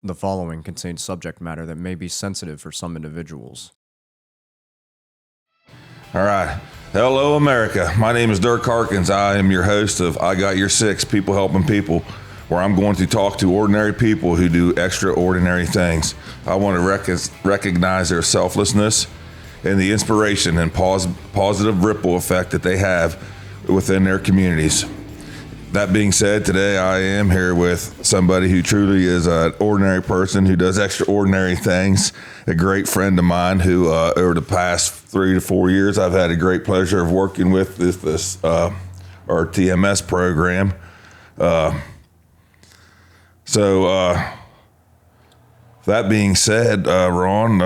The following contains subject matter that may be sensitive for some individuals. All right. Hello, America. My name is Dirk Harkins. I am your host of I Got Your Six, People Helping People, where I'm going to talk to ordinary people who do extraordinary things. I want to recognize their selflessness and the inspiration and positive ripple effect that they have within their communities. That being said, today I am here with somebody who truly is an ordinary person who does extraordinary things, a great friend of mine who over the past 3 to 4 years I've had a great pleasure of working with this our TMS program. That being said, Ron,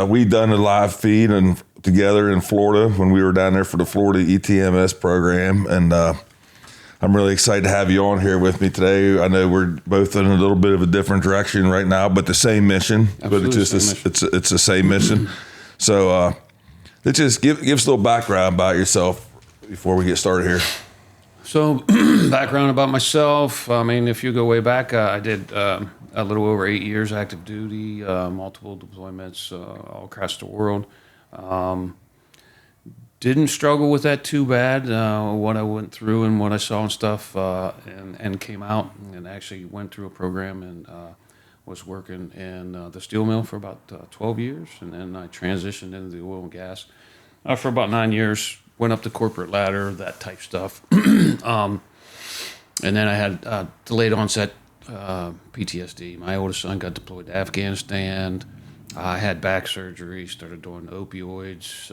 we done a live feed and together in Florida when we were down there for the Florida ETMS program, and I'm really excited to have you on here with me today. I know we're both in a little bit of a different direction right now, but the same mission. Absolutely, but it's the same mission. So let's just give us a little background about yourself before we get started here. So, background about myself. I mean, if you go way back, I did a little over 8 years active duty, multiple deployments all across the world. Didn't struggle with that too bad, what I went through and what I saw and stuff, and came out and actually went through a program and was working in the steel mill for about 12 years. And then I transitioned into the oil and gas for about 9 years, went up the corporate ladder, that type stuff. And then I had delayed onset PTSD. My oldest son got deployed to Afghanistan. I had back surgery, started doing opioids,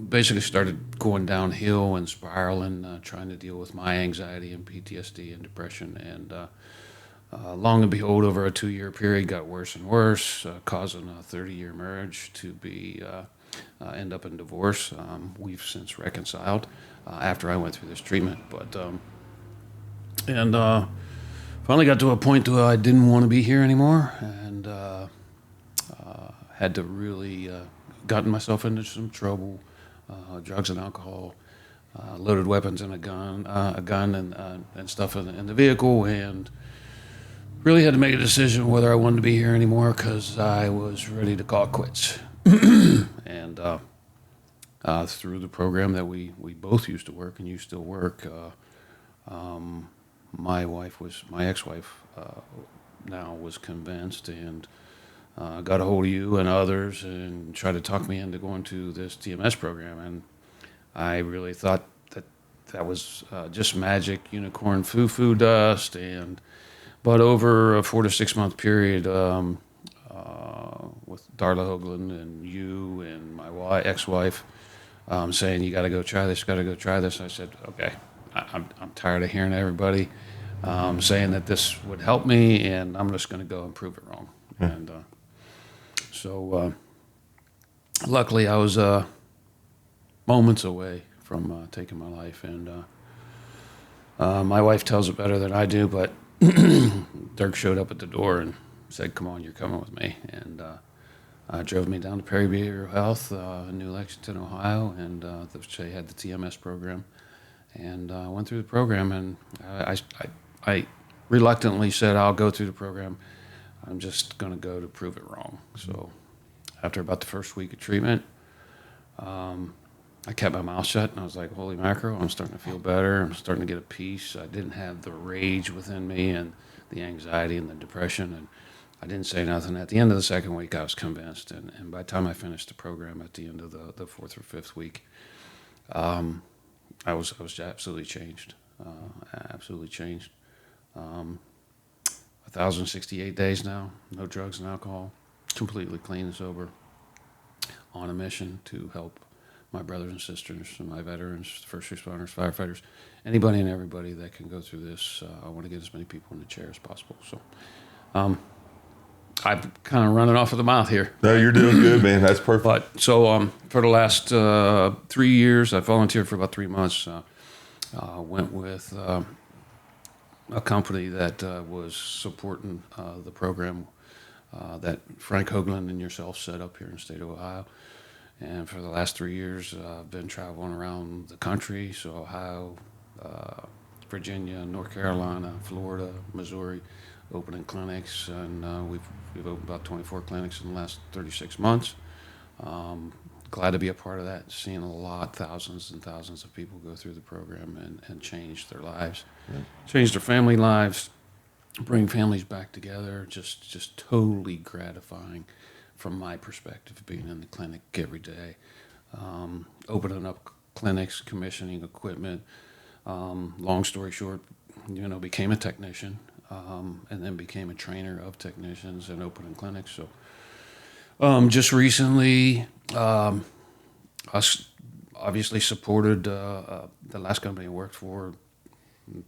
basically started going downhill and spiraling, trying to deal with my anxiety and PTSD and depression. And long and behold, over a 2-year period, got worse and worse, causing a 30-year marriage to be end up in divorce. We've since reconciled after I went through this treatment, but finally got to a point where I didn't want to be here anymore, and had to really gotten myself into some trouble, drugs and alcohol, loaded weapons and a gun and stuff in the vehicle, and really had to make a decision whether I wanted to be here anymore because I was ready to call it quits. And through the program that we both used to work and you still work, my ex-wife now was convinced and got a hold of you and others and tried to talk me into going to this TMS program. And I really thought that was just magic, unicorn, foo-foo dust. But over a 4 to 6 month period, with Darla Hoagland and you and my ex-wife saying, you got to go try this, I said, okay, I'm tired of hearing everybody saying that this would help me, and I'm just going to go and prove it wrong. Yeah. And so luckily I was moments away from taking my life, and my wife tells it better than I do, but Dirk showed up at the door and said, come on, you're coming with me. And drove me down to Perry Behavioral Health in New Lexington, Ohio, and they had the TMS program. And I went through the program, and I reluctantly said, I'll go through the program. I'm just going to go to prove it wrong. So after about the first week of treatment, I kept my mouth shut, and I was like, holy mackerel, I'm starting to feel better. I'm starting to get a peace. I didn't have the rage within me and the anxiety and the depression, and I didn't say nothing. At the end of the second week, I was convinced, and by the time I finished the program at the end of the fourth or fifth week, I was absolutely changed. Absolutely changed. 1,068 days now, no drugs and alcohol, completely clean and sober, on a mission to help my brothers and sisters and my veterans, first responders, firefighters, anybody and everybody that can go through this. I want to get as many people in the chair as possible. So I'm kind of running off of the mouth here. No, you're doing good, man. That's perfect. But so for the last 3 years, I volunteered for about 3 months. Went with a company that was supporting the program that Frank Hoagland and yourself set up here in the state of Ohio. And for the last 3 years, I've been traveling around the country, so Ohio, Virginia, North Carolina, Florida, Missouri, opening clinics, and we've opened about 24 clinics in the last 36 months. Glad to be a part of that, seeing thousands and thousands of people go through the program and change their lives, change their family lives, bring families back together. Just totally gratifying from my perspective, being in the clinic every day, opening up clinics, commissioning equipment. Long story short, became a technician, and then became a trainer of technicians and opening clinics. So just recently, us obviously supported the last company I worked for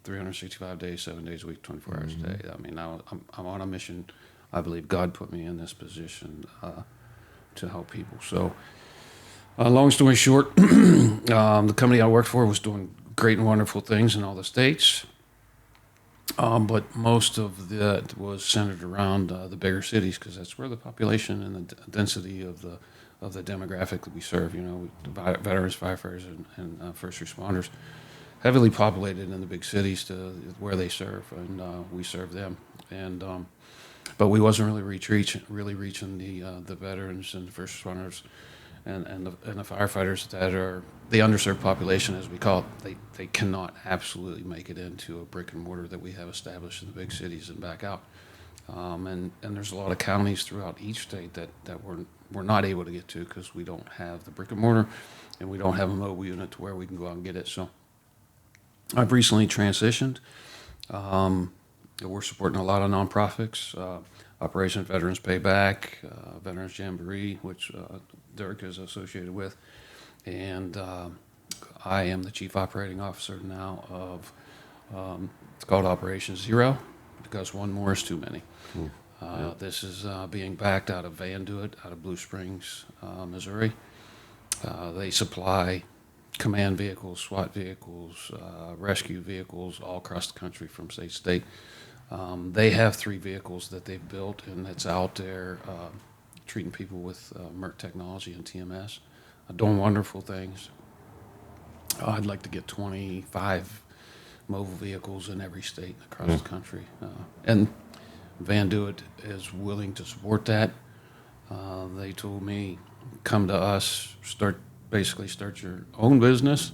365 days, 7 days a week, 24 hours a day. I mean, I'm on a mission. I believe God put me in this position to help people. So long story short, the company I worked for was doing great and wonderful things in all the states. But most of that was centered around the bigger cities, because that's where the population and the density of the demographic that we serve. Veterans, firefighters, and first responders, heavily populated in the big cities to where they serve, and we serve them. And but we wasn't really reaching the veterans and the first responders and the firefighters that are the underserved population, as we call it. They cannot absolutely make it into a brick and mortar that we have established in the big cities and back out. And there's a lot of counties throughout each state that we're not able to get to, because we don't have the brick and mortar, and we don't have a mobile unit to where we can go out and get it. So I've recently transitioned. We're supporting a lot of nonprofits, Operation Veterans Payback, Veterans Jamboree, which Dirk is associated with, and I am the Chief Operating Officer now of, it's called Operation Zero, because one more is too many. This is being backed out of Van Duit, out of Blue Springs, Missouri. They supply command vehicles, SWAT vehicles, rescue vehicles all across the country from state to state. They have 3 vehicles that they've built, and it's out there treating people with MERT technology and TMS, doing wonderful things. I'd like to get 25 mobile vehicles in every state across the country. And Van Duit is willing to support that. They told me, come to us, start your own business.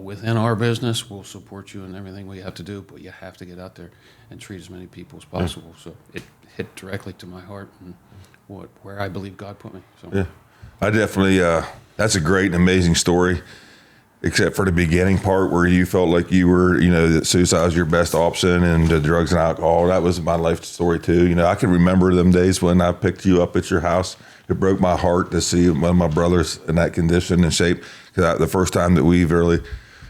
Within our business, we'll support you in everything we have to do, but you have to get out there and treat as many people as possible. So it hit directly to my heart and where I believe God put me. So. Yeah, I definitely, that's a great and amazing story, except for the beginning part where you felt like you were, that suicide was your best option, and the drugs and alcohol. That was my life story too. I can remember them days when I picked you up at your house. It broke my heart to see one of my brothers in that condition and shape. Because the first time that we really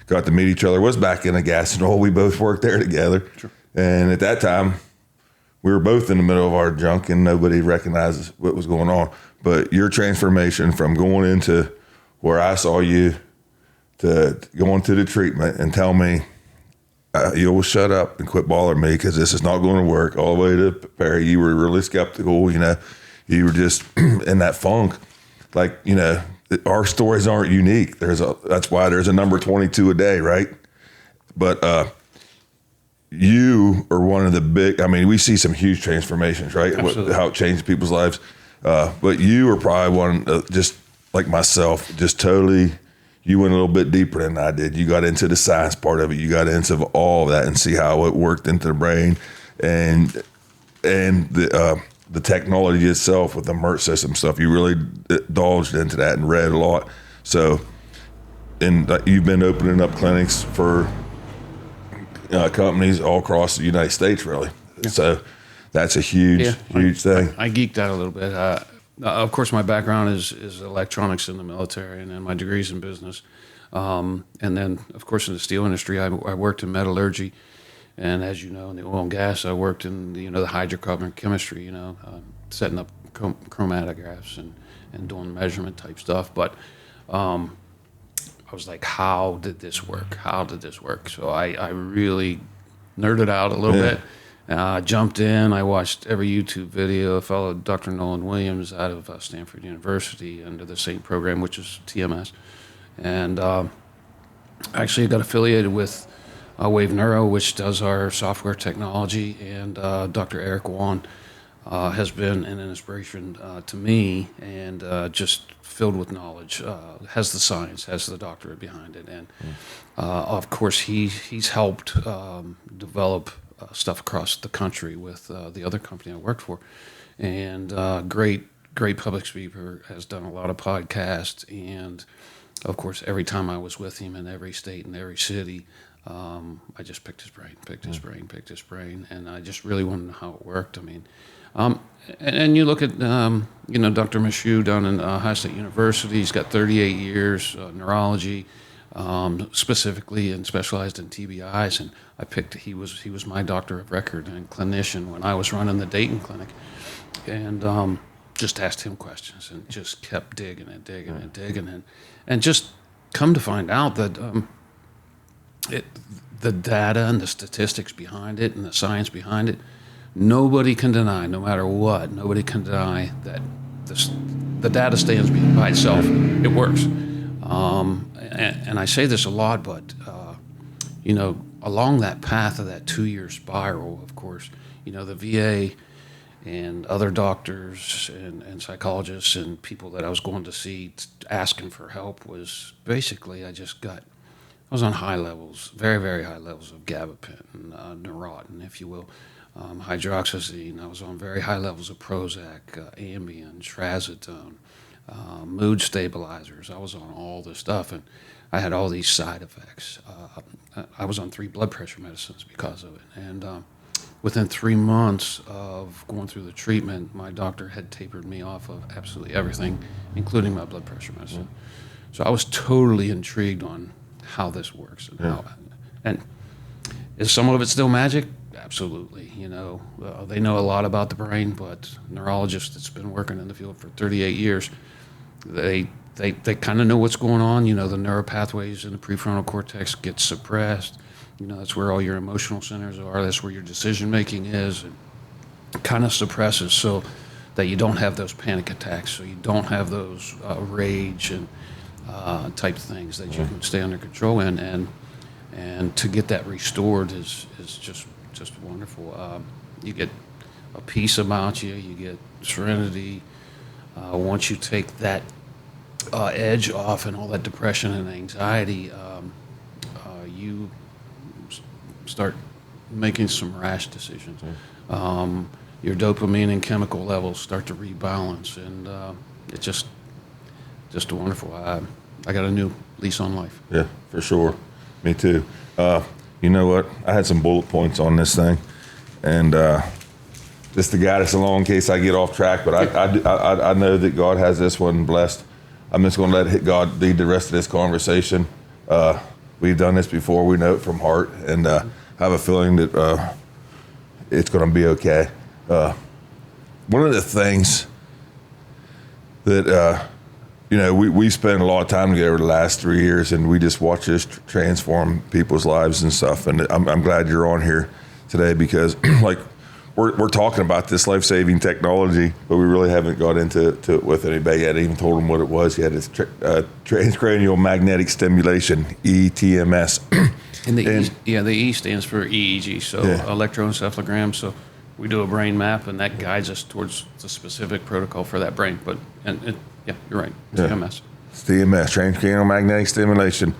got to meet each other was back in a gas and oil. We both worked there together. Sure. And at that time, we were both in the middle of our junk, and nobody recognizes what was going on. But your transformation from going into where I saw you to going to the treatment and tell me, you will shut up and quit bothering me, because this is not going to work, all the way to Perry. You were really skeptical, you were just in that funk. Like, our stories aren't unique. That's why there's a number 22 a day, right? But you are one of the big, we see some huge transformations, right? How it changed people's lives. But you are probably one, just like myself, just totally, you went a little bit deeper than I did. You got into the science part of it. You got into all of that and see how it worked into the brain and the technology itself with the MERT system stuff. You really indulged into that and read a lot. So, and you've been opening up clinics for companies all across the United States, really. Yeah. So that's a huge thing. I geeked out a little bit. Of course, my background is electronics in the military, and then my degree's in business. And then, of course, in the steel industry, I worked in metallurgy. And as you know, in the oil and gas, I worked in the hydrocarbon chemistry, setting up chromatographs and doing measurement type stuff. But I was like, how did this work? So I really nerded out a little bit. Jumped in. I watched every YouTube video. I followed Dr. Nolan Williams out of Stanford University under the same program, which is TMS. And actually got affiliated with Wave Neuro, which does our software technology, and Dr. Eric Wan has been an inspiration to me, and just filled with knowledge, has the science, has the doctorate behind it, and of course he's helped develop stuff across the country with the other company I worked for, and great public speaker, has done a lot of podcasts, and of course every time I was with him in every state and every city, I just picked his brain, and I just really wanted to know how it worked. I mean, and you look at Dr. Michoud down in Ohio State University. He's got 38 years neurology, specifically and specialized in TBIs. And I picked he was my doctor of record and clinician when I was running the Dayton clinic, and just asked him questions and just kept digging and just come to find out that the data and the statistics behind it and the science behind it, nobody can deny, no matter what, nobody can deny that the data stands by itself. It works. And I say this a lot, but, along that path of that 2-year spiral, of course, the VA and other doctors and psychologists and people that I was going to see asking for help was basically I was on high levels, very, very high levels of gabapentin, Neurontin, if you will, hydroxyzine. I was on very high levels of Prozac, Ambien, Trazodone, mood stabilizers. I was on all this stuff, and I had all these side effects. I was on 3 blood pressure medicines because of it. And within 3 months of going through the treatment, my doctor had tapered me off of absolutely everything, including my blood pressure medicine. So I was totally intrigued on how this works and is some of it still magic? Absolutely. They know a lot about the brain, but neurologists that's been working in the field for 38 years, they kind of know what's going on. The neuropathways in the prefrontal cortex get suppressed. That's where all your emotional centers are. That's where your decision making is. And it kind of suppresses so that you don't have those panic attacks, so you don't have those rage and type things that you can stay under control in, and to get that restored is just wonderful. You get a peace about you. You get serenity. Once you take that edge off and all that depression and anxiety, you start making some rash decisions. Your dopamine and chemical levels start to rebalance, and it's just wonderful. I got a new lease on life. Yeah, for sure. Me too. You know what? I had some bullet points on this thing, and just to guide us along in case I get off track. But I know that God has this one blessed. I'm just going to let God lead the rest of this conversation. We've done this before. We know it from heart, and I have a feeling that it's going to be okay. One of the things that we spent a lot of time together the last 3 years, and we just watch this transform people's lives and stuff. And I'm glad you're on here today because, like, we're talking about this life-saving technology, but we really haven't got into it with anybody yet. I even told them what it was. He had this transcranial magnetic stimulation, ETMS. And the E stands for EEG, so electroencephalogram. So we do a brain map, and that guides us towards the specific protocol for that brain. Yeah, you're right. It's TMS. It's TMS, transcranial magnetic stimulation.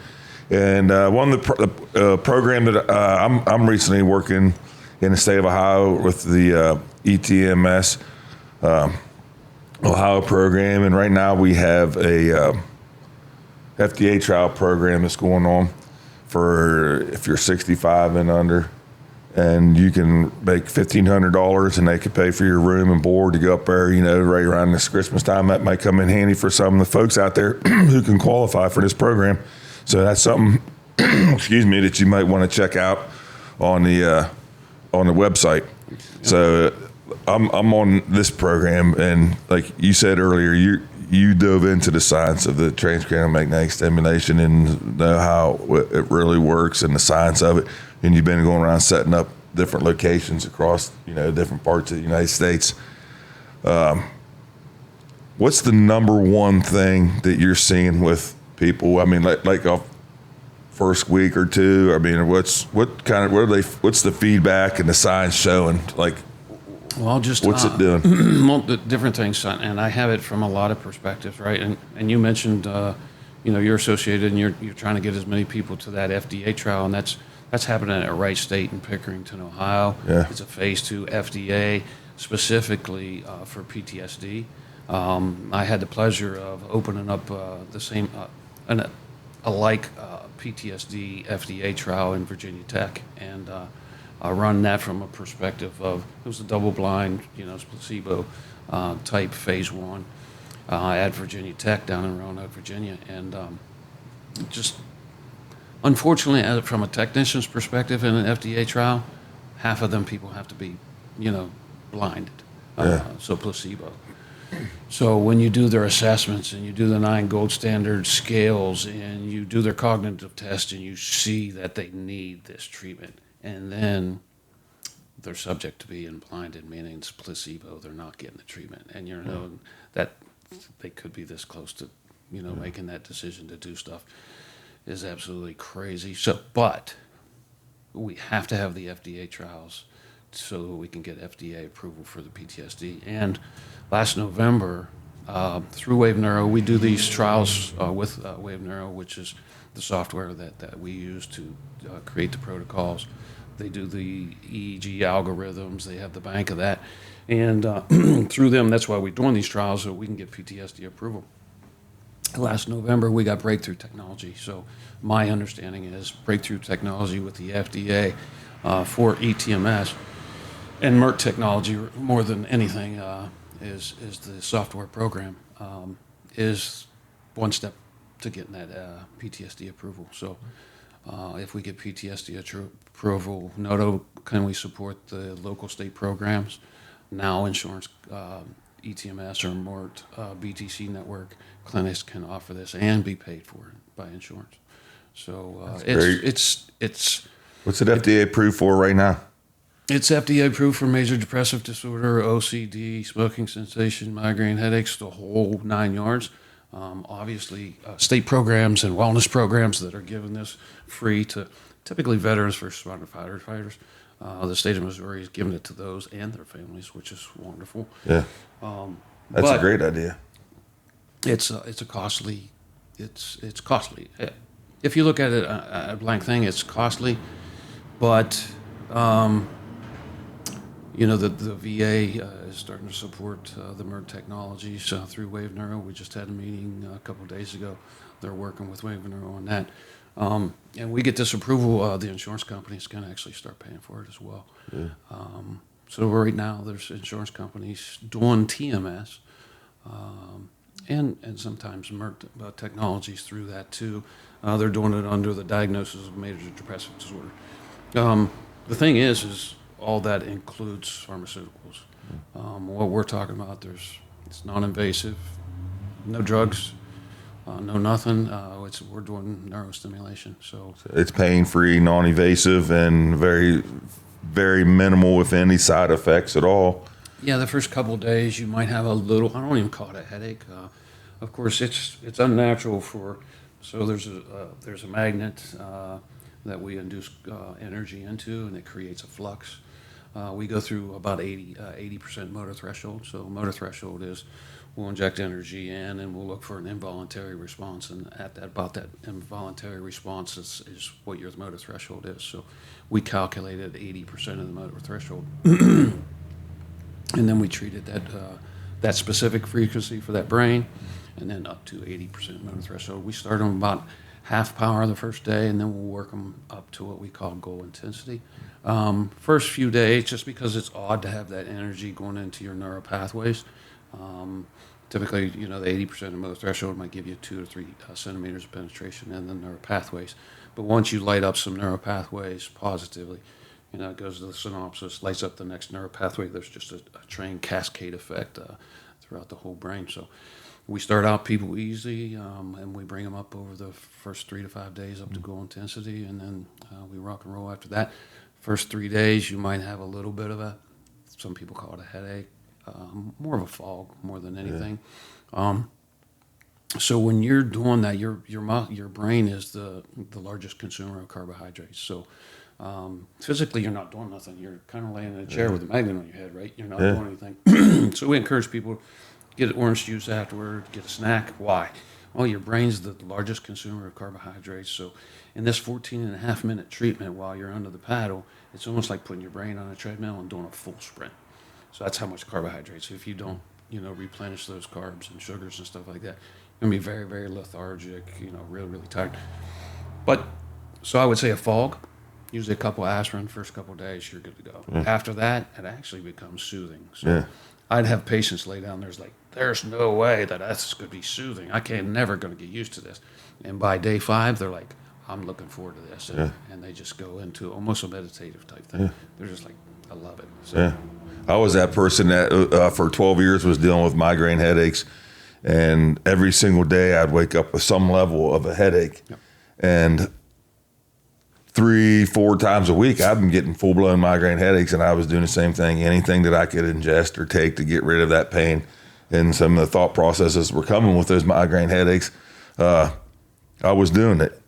And one of the program that I'm recently working in the state of Ohio with the ETMS Ohio program. And right now we have a FDA trial program that's going on for if you're 65 and under. And you can make $1,500, and they can pay for your room and board to go up there, right around this Christmas time. That might come in handy for some of the folks out there who can qualify for this program. So that's something, that you might want to check out on the website. So I'm on this program, and like you said earlier, you dove into the science of the transcranial magnetic stimulation and know how it really works and the science of it. And you've been going around setting up different locations across, different parts of the United States. What's the number one thing that you're seeing with people? I mean, like first week or two? I mean, what's the feedback and the signs showing? Like, Well, just what's it doing? the different things, and I have it from a lot of perspectives, right? And you mentioned, you're associated, and you're trying to get as many people to that FDA trial, and that's happening at Wright State in Pickerington, Ohio. Yeah. It's a phase 2 FDA specifically for PTSD. I had the pleasure of opening up the same PTSD FDA trial in Virginia Tech, and I run that from a perspective of it was a double-blind, placebo type phase 1 at Virginia Tech down in Roanoke, Virginia, and just unfortunately, from a technician's perspective in an FDA trial, half of them people have to be, blinded, so placebo. So when you do their assessments and you do the 9 gold standard scales and you do their cognitive test and you see that they need this treatment, and then they're subject to being blinded, meaning it's placebo, they're not getting the treatment, and you know that they could be this close to, making that decision to do stuff is absolutely crazy. So, but we have to have the FDA trials so that we can get FDA approval for the PTSD. And last November, through Wave Neuro, we do these trials with Wave Neuro, which is the software that we use to create the protocols. They do the EEG algorithms. They have the bank of that. And through them, that's why we're doing these trials, so we can get PTSD approval. Last November, we got breakthrough technology. So my understanding is breakthrough technology with the FDA for ETMS and Merck technology, more than anything, is the software program, is one step to getting that PTSD approval. So if we get PTSD approval, not only can we support the local state programs, now insurance, ETMS or Mort BTC network clinics can offer this and be paid for by insurance. So it's What's it FDA approved for right now? It's FDA approved for major depressive disorder, OCD, smoking cessation, migraine, headaches, the whole 9 yards. Obviously, state programs and wellness programs that are giving this free to typically veterans, first responder firefighters. The state of Missouri is giving it to those and their families, which is wonderful. Yeah, that's a great idea. It's costly. It's costly. If you look at it a blank thing, it's costly, but the VA is starting to support the Merck technologies through Wave Neuro. We just had a meeting a couple of days ago. They're working with Wave Neuro on that. And we get this approval, the insurance companies can actually start paying for it as well. Yeah. So right now, there's insurance companies doing TMS, and sometimes Merck technologies through that too. They're doing it under the diagnosis of major depressive disorder. The thing is all that includes pharmaceuticals. What we're talking about, it's non-invasive, no drugs, no nothing. We're doing neurostimulation. So it's pain-free, non-invasive, and very, very minimal, if any, side effects at all. Yeah, the first couple of days you might have a little. I don't even call it a headache. Of course, it's unnatural So there's a magnet that we induce energy into, and it creates a flux. We go through about 80% motor threshold. So motor threshold is we'll inject energy in, and we'll look for an involuntary response. And about that involuntary response is what your motor threshold is. So we calculated 80% of the motor threshold, and then we treated that specific frequency for that brain, and then up to 80% motor threshold. We start on about half power the first day, and then we'll work them up to what we call goal intensity. First few days, just because it's odd to have that energy going into your neural pathways. Typically, the 80% of motor threshold might give you 2 to 3 centimeters of penetration in the neural pathways. But once you light up some neural pathways positively, it goes to the synapses, lights up the next neural pathway. There's just a train cascade effect throughout the whole brain. So we start out people easy, and we bring them up over the first 3 to 5 days up to goal intensity, and then we rock and roll after that. First 3 days, you might have a little bit of some people call it a headache, more of a fog more than anything. So when you're doing that, your brain is the largest consumer of carbohydrates. So physically, you're not doing nothing. You're kind of laying in a chair with a magnet on your head, right? You're not doing anything. So we encourage people, get orange juice afterward, get a snack. Why? Well, your brain's the largest consumer of carbohydrates. So in this 14.5-minute treatment while you're under the paddle, it's almost like putting your brain on a treadmill and doing a full sprint. So that's how much carbohydrates. If you don't, replenish those carbs and sugars and stuff like that, you're going to be very, very lethargic, really, really tired. But, so I would say a fog, usually a couple aspirin, first couple of days, you're good to go. After that, it actually becomes soothing. So I'd have patients lay down there's like, there's no way that's going to be soothing. Never going to get used to this. And by day 5, they're like, I'm looking forward to this. And they just go into almost a meditative type thing. They're just like, I love it. So, I was that person that for 12 years was dealing with migraine headaches. And every single day I'd wake up with some level of a headache. And 3-4 times a week, I've been getting full-blown migraine headaches, and I was doing the same thing. Anything that I could ingest or take to get rid of that pain. And some of the thought processes were coming with those migraine headaches. I was doing it.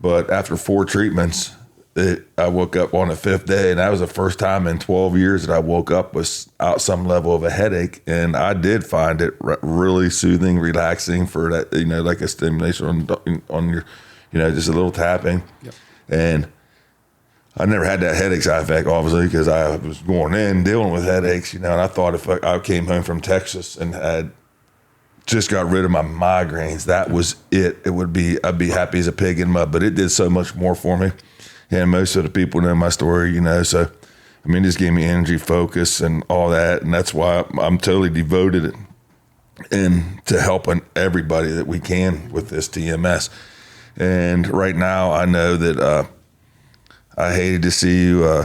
But after 4 treatments, I woke up on the 5th day, and that was the first time in 12 years that I woke up without some level of a headache. And I did find it really soothing, relaxing for that, like a stimulation on your, just a little tapping. And I never had that headache side effect, obviously, because I was going in dealing with headaches, and I thought if I came home from Texas and had just got rid of my migraines, that was it. I'd be happy as a pig in mud, but it did so much more for me. And most of the people know my story, so, it just gave me energy, focus, and all that. And that's why I'm totally devoted to helping everybody that we can with this TMS. And right now I know that I hated to see you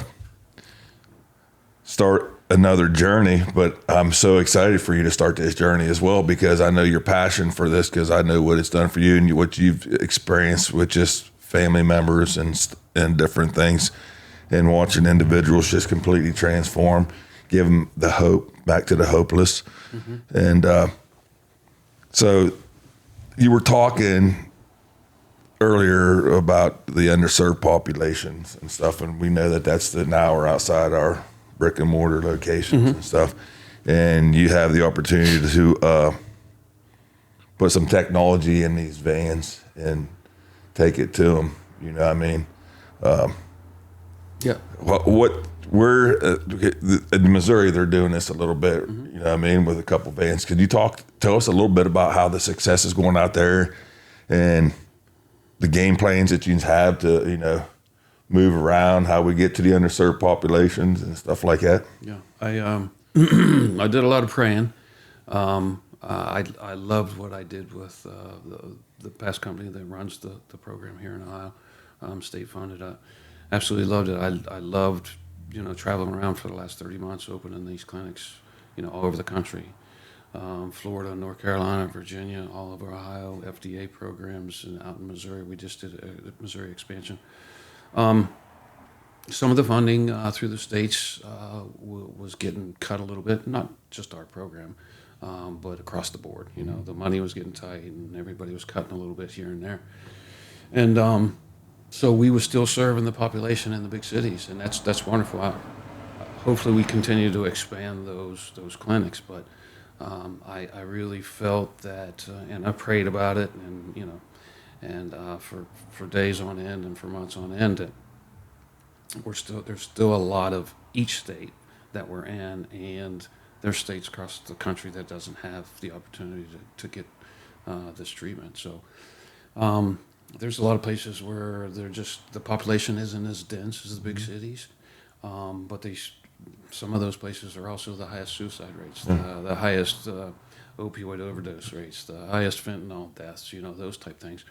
start another journey, but I'm so excited for you to start this journey as well, because I know your passion for this, because I know what it's done for you and what you've experienced with just family members and different things, and watching individuals just completely transform, give them the hope back to the hopeless. And so you were talking earlier about the underserved populations and stuff, and we know that that's an hour outside our brick and mortar locations and stuff, and you have the opportunity to put some technology in these vans and take it to them. We're in Missouri, they're doing this a little bit, with a couple vans. Could you tell us a little bit about how the success is going out there and the game plans that you have to, move around, how we get to the underserved populations and stuff like that? Yeah, I I did a lot of praying. I loved what I did with the past company that runs the program here in Ohio, state funded. I absolutely loved it. I loved, traveling around for the last 30 months, opening these clinics, all over the country. Florida, North Carolina, Virginia, all over Ohio, FDA programs, and out in Missouri. We just did a Missouri expansion. Some of the funding through the states was getting cut a little bit, not just our program, but across the board. The money was getting tight, and everybody was cutting a little bit here and there. And so we were still serving the population in the big cities, and that's wonderful. Hopefully we continue to expand those clinics, but I really felt that, and I prayed about it, and for days on end and for months on end, that there's still a lot of each state that we're in, and there's states across the country that doesn't have the opportunity to get this treatment. So there's a lot of places where the population isn't as dense as the big cities, but some of those places are also the highest suicide rates, the highest opioid overdose rates, the highest fentanyl deaths, those type things.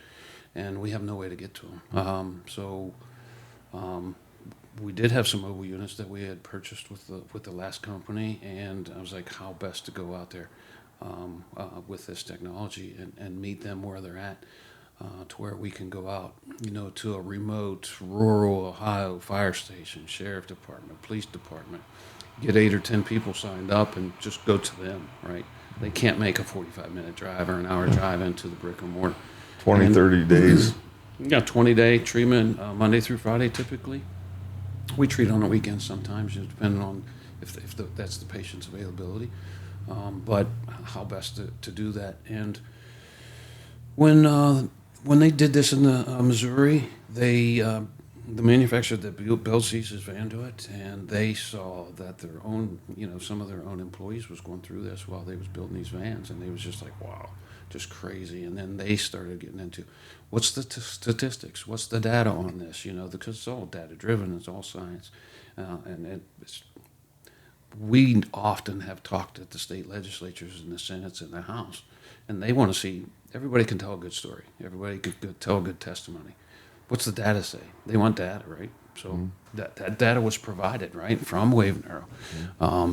And we have no way to get to them. So we did have some mobile units that we had purchased with the last company, and I was like, how best to go out there with this technology and meet them where they're at, to where we can go out, to a remote rural Ohio fire station, sheriff department, police department, get 8 or 10 people signed up and just go to them, right? they can't make a 45-minute drive or an hour drive into the brick and mortar. 20, And- 30 days. Yeah, 20-day treatment, Monday through Friday typically. We treat on the weekends sometimes, just depending on if that's the patient's availability. But how best to do that. And when they did this in the Missouri, the manufacturer that builds these is Vanduit, and they saw that their own, some of their own employees was going through this while they was building these vans, and they was just like, wow, just crazy. And then they started getting into, what's the statistics? What's the data on this? Because it's all data driven, it's all science, we often have talked at the state legislatures and the Senates and the House, and they want to see, everybody can tell a good story. Everybody could tell a good testimony. What's the data say? They want data, right? So that data was provided, right, from Wave and Arrow.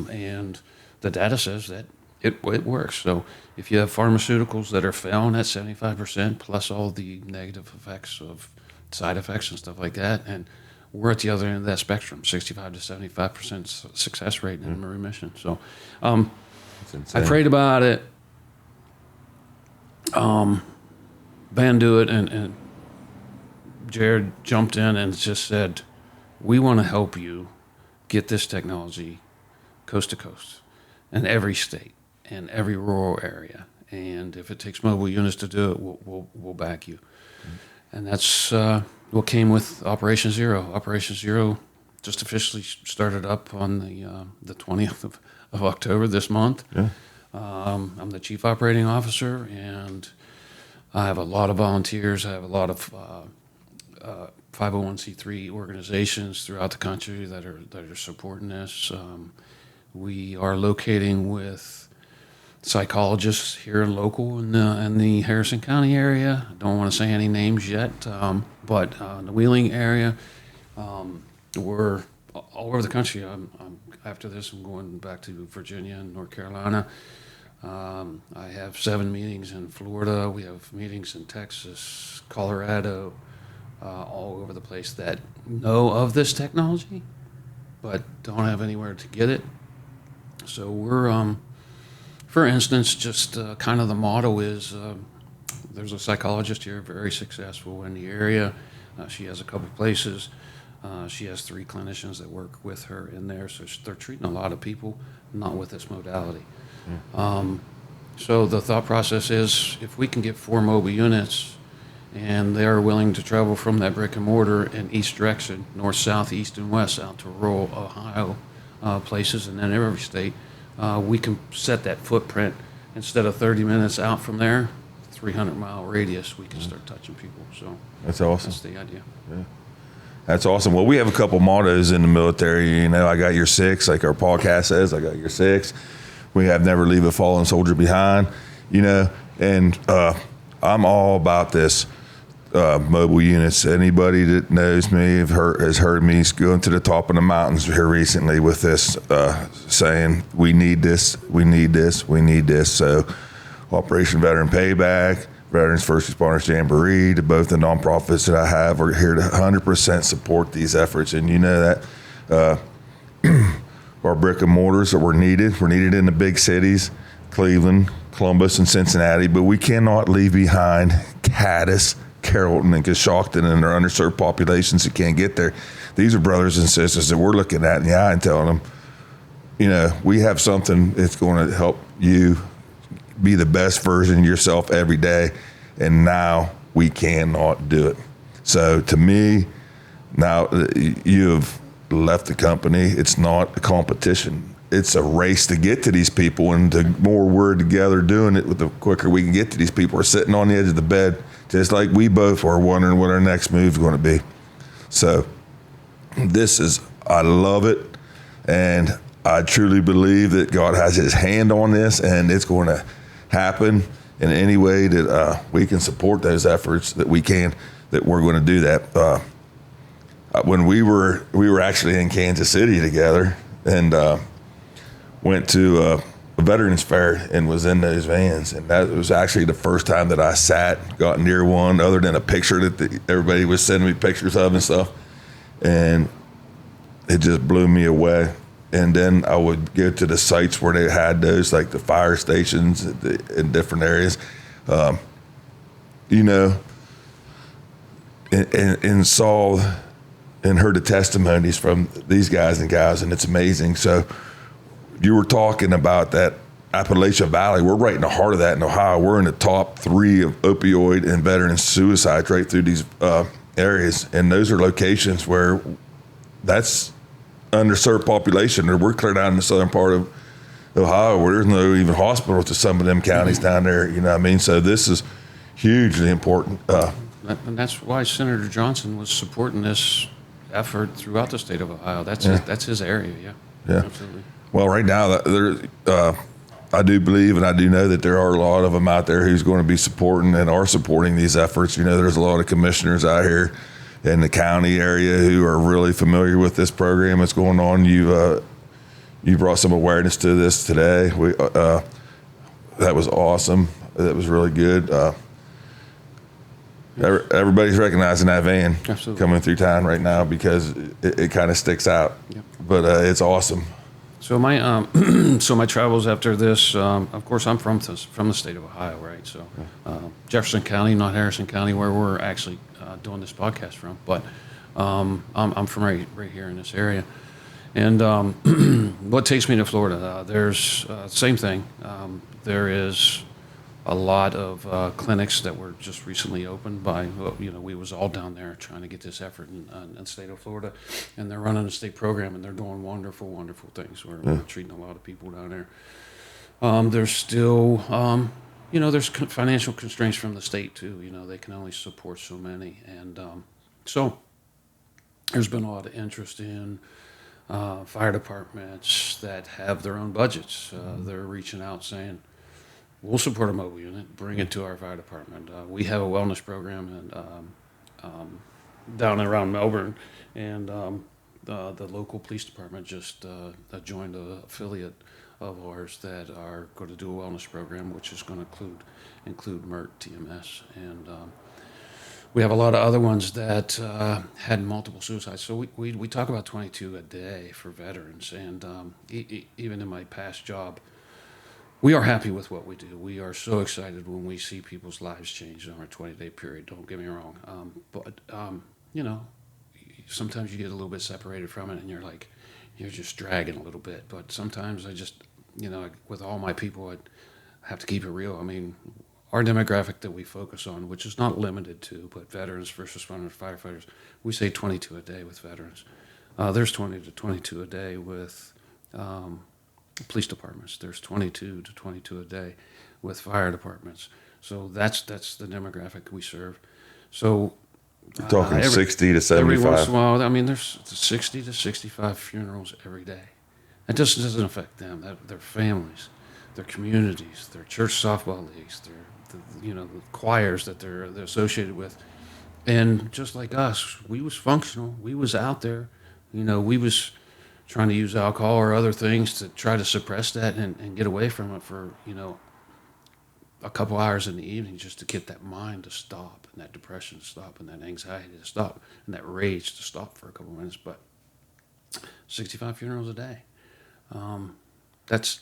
And the data says that it works. So if you have pharmaceuticals that are failing at 75% plus all the negative effects of side effects and stuff like that, and we're at the other end of that spectrum, 65 to 75% success rate in remission. So I prayed about it. Vanduit and Jared jumped in and just said, we want to help you get this technology coast to coast in every state and every rural area. And if it takes mobile units to do it, we'll back you. And that's what came with Operation Zero. Operation Zero just officially started up on the 20th of October this month. Yeah. I'm the chief operating officer, and I have a lot of volunteers. I have a lot of 501c3 organizations throughout the country that are supporting this. We are locating with psychologists here local in the Harrison County area. I don't want to say any names yet, but in the Wheeling area, we're all over the country. After this, I'm going back to Virginia and North Carolina. I have 7 meetings in Florida. We have meetings in Texas, Colorado, all over the place that know of this technology, but don't have anywhere to get it. So we're, for instance, just kind of the motto is, there's a psychologist here, very successful in the area. She has a couple places. She has 3 clinicians that work with her in there, so they're treating a lot of people, not with this modality. So the thought process is, if we can get 4 mobile units and they're willing to travel from that brick and mortar in each direction, north, south, east, and west, out to rural Ohio places, and then every state, we can set that footprint. Instead of 30 minutes out from there, 300-mile radius, we can start touching people. So That's awesome. that's the idea. Yeah. That's awesome. Well, we have a couple mottos in the military. I got your 6, like our podcast says, I got your 6. We have never leave a fallen soldier behind, and I'm all about this mobile units. Anybody that knows me has heard me going to the top of the mountains here recently with this, saying, we need this, we need this, we need this. So Operation Veteran Payback, Veterans First Responders Jamboree, to both the nonprofits that I have are here to 100% support these efforts. And that our brick and mortars that were needed in the big cities, Cleveland, Columbus, and Cincinnati, but we cannot leave behind Cadiz, Carrollton, and Coshocton and their underserved populations that can't get there. These are brothers and sisters that we're looking at in the eye and telling them, we have something that's going to help you be the best version of yourself every day, and now we cannot do it. So to me, now you have left the company. It's not a competition. It's a race to get to these people, and the more we're together doing it, the quicker we can get to these people. We're sitting on the edge of the bed, just like we both are wondering what our next move is going to be. So I love it, and I truly believe that God has his hand on this, and it's going to happen in any way that we can support those efforts that we can, that we're going to do that. When we were actually in Kansas City together, and went to a Veterans Fair and was in those vans, and that was actually the first time that I got near one, other than a picture that everybody was sending me pictures of and stuff, and it just blew me away. and then I would go to the sites where they had those, like the fire stations in different areas, you know, and saw and heard the testimonies from these guys and gals, and it's amazing. So you were talking about that Appalachian Valley. We're right in the heart of that in Ohio. We're in the top 3 of opioid and veteran suicides right through these areas, and those are locations where that's underserved population. Or we're clear down in the southern part of Ohio where there's no even hospital to some of them counties down there. You know what I mean? So this is hugely important. And that's why Senator Johnson was supporting this effort throughout the state of Ohio. That's his area. Yeah, absolutely. Well, right now I do believe and I do know that there are a lot of them out there who's going to be supporting and are supporting these efforts. You know, there's a lot of commissioners out here in the county area who are really familiar with this program that's going on. You brought some awareness to this today. That was awesome. That was really good. Everybody's recognizing that van coming through town right now because it kind of sticks out. Yep. But it's awesome. So my my travels after this, of course, I'm from the state of Ohio, right? So Jefferson County, not Harrison County, where we're actually doing this podcast from. But I'm from right here in this area. And what takes me to Florida? There's same thing. There is a lot of clinics that were just recently opened by, we was all down there trying to get this effort in the state of Florida, and they're running a state program, and they're doing wonderful, wonderful things. We're treating a lot of people down there. There's still, there's financial constraints from the state too. They can only support so many, and so there's been a lot of interest in fire departments that have their own budgets. They're reaching out saying, we'll support a mobile unit, bring it to our fire department. We have a wellness program down around Melbourne, and the local police department just joined an affiliate of ours that are going to do a wellness program, which is going to include MERT, TMS, and we have a lot of other ones that had multiple suicides. So we talk about 22 a day for veterans, and even in my past job, we are happy with what we do. We are so excited when we see people's lives change over a 20-day period. Don't get me wrong. But sometimes you get a little bit separated from it, and you're just dragging a little bit. But sometimes I just, with all my people, I have to keep it real. I mean, our demographic that we focus on, which is not limited to, but veterans, first responders, firefighters, we say 22 a day with veterans. There's 20 to 22 a day with police departments. There's 22 to 22 a day with fire departments. So that's the demographic we serve. So you're talking 60 to 75. Every once in a while, I mean, there's 60 to 65 funerals every day. It just doesn't affect them, their families, their communities, their church softball leagues, the choirs that they're associated with. And just like us, we was functional. We was out there. We was trying to use alcohol or other things to try to suppress that and get away from it for, a couple hours in the evening just to get that mind to stop and that depression to stop and that anxiety to stop and that rage to stop for a couple minutes. But 65 funerals a day. That's,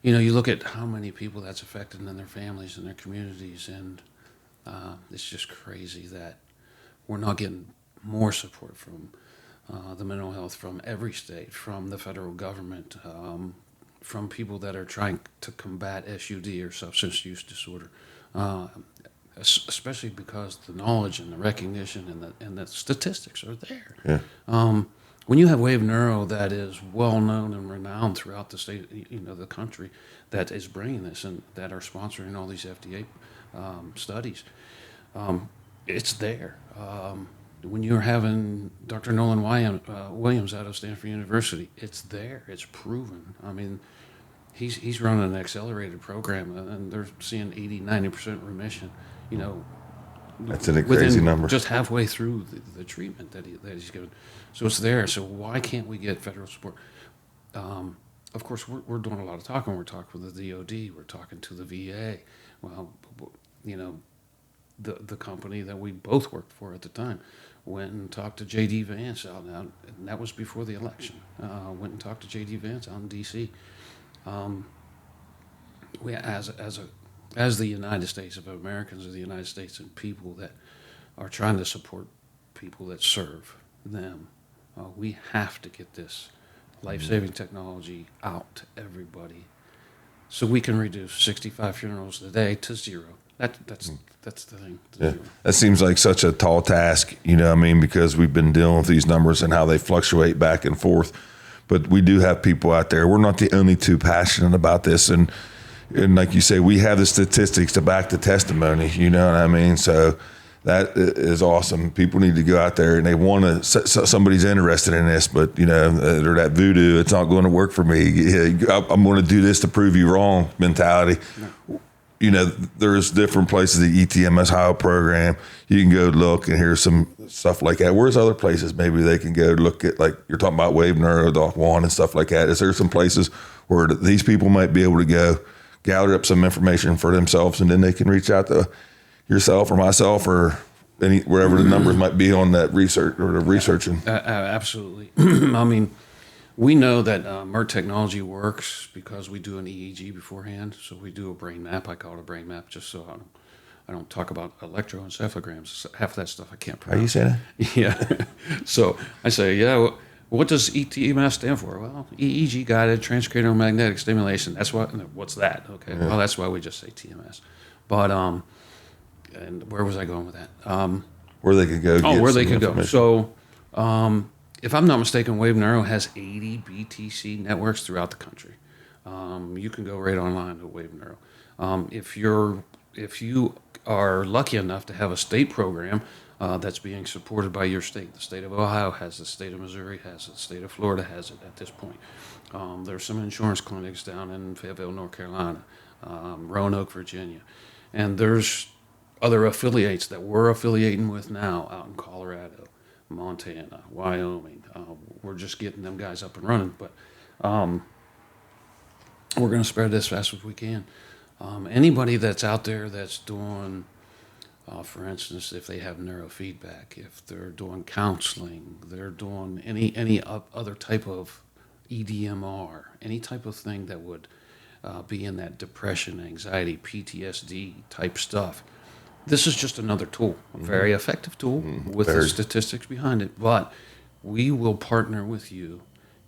you look at how many people that's affected and their families and their communities, and it's just crazy that we're not getting more support from the mental health from every state, from the federal government, from people that are trying to combat SUD or substance use disorder, especially because the knowledge and the recognition and the statistics are there. Yeah. When you have Wave Neuro that is well known and renowned throughout the state, the country, that is bringing this and that are sponsoring all these FDA studies, it's there. When you're having Dr. Nolan Williams out of Stanford University, it's there. It's proven. I mean, he's running an accelerated program, and they're seeing 80-90% remission. That's a crazy number. Just halfway through the treatment that he's given. So it's there. So why can't we get federal support? Of course, we're doing a lot of talking. We're talking with the DOD. We're talking to the VA. Well, the company that we both worked for at the time, Went and talked to J.D. Vance out, and that was before the election. Went and talked to J.D. Vance out in D.C. We, as the United States of Americans, or the United States and people that are trying to support people that serve them, we have to get this life-saving technology out to everybody, so we can reduce 65 funerals a day to zero. That's the thing. Yeah. That seems like such a tall task, you know what I mean, because we've been dealing with these numbers and how they fluctuate back and forth. But we do have people out there. We're not the only two passionate about this. And like you say, we have the statistics to back the testimony, you know what I mean? So that is awesome. People need to go out there and they want to, somebody's interested in this, but, you know, or that voodoo, it's not going to work for me. I'm going to do this to prove you wrong mentality. No. You know, there's different places, the ETMS Ohio program. You can go look and hear some stuff like that. Where's other places maybe they can go look at, like you're talking about Wave Neuro, Doc One and stuff like that? Is there some places where these people might be able to go gather up some information for themselves, and then they can reach out to yourself or myself or wherever the numbers might be on that research or the researching? Absolutely. I mean, we know that MERT technology works because we do an EEG beforehand. So we do a brain map. I call it a brain map just so I don't talk about electroencephalograms. Half of that stuff I can't pronounce. Are you saying that? Yeah. So I say, yeah, what does ETMS stand for? Well, EEG guided transcranial magnetic stimulation. That's what. What's that? Okay. Yeah. Well, that's why we just say TMS. But and where was I going with that? Where they could go. Where they could go. So, if I'm not mistaken, Wave Neuro has 80 BTC networks throughout the country. You can go right online to Wave Neuro. If you are lucky enough to have a state program that's being supported by your state, the state of Ohio has it, the state of Missouri has it, the state of Florida has it at this point. There's some insurance clinics down in Fayetteville, North Carolina, Roanoke, Virginia, and there's other affiliates that we're affiliating with now out in Colorado, Montana, Wyoming. We're just getting them guys up and running, but we're going to spread this as fast as we can. Anybody that's out there that's doing, for instance, if they have neurofeedback, if they're doing counseling, they're doing any other type of EDMR, any type of thing that would be in that depression, anxiety, PTSD type stuff. This is just another tool, a very effective tool with the statistics behind it. But we will partner with you,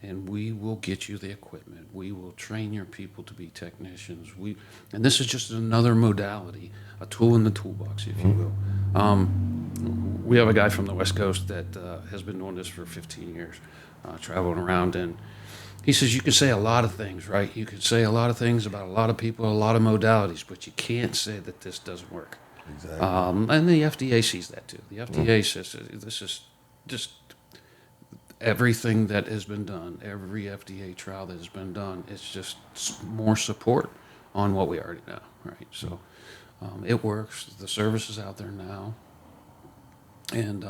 and we will get you the equipment. We will train your people to be technicians. And this is just another modality, a tool in the toolbox, if you will. We have a guy from the West Coast that has been doing this for 15 years, traveling around, and he says you can say a lot of things, right? You can say a lot of things about a lot of people, a lot of modalities, but you can't say that this doesn't work. Exactly. And the FDA sees that too. The FDA says this is just everything that has been done, every FDA trial that has been done, it's just more support on what we already know, right? So it works. The service is out there now. And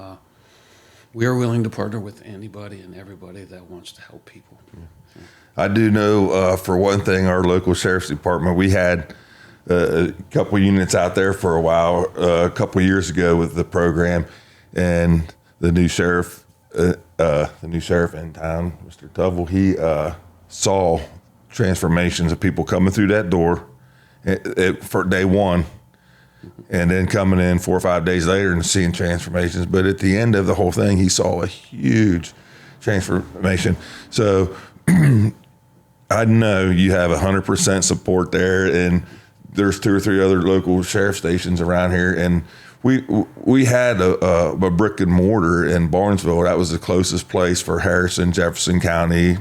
we are willing to partner with anybody and everybody that wants to help people. Yeah. I do know, for one thing, our local sheriff's department, we had a couple units out there for a while, a couple years ago with the program, and the new sheriff in town, Mr. Tuvell, he saw transformations of people coming through that door for day one, and then coming in 4 or 5 days later and seeing transformations. But at the end of the whole thing, he saw a huge transformation. So I know you have 100% support there, and there's 2 or 3 other local sheriff stations around here, and we had a brick and mortar in Barnesville. That was the closest place for Harrison, Jefferson County,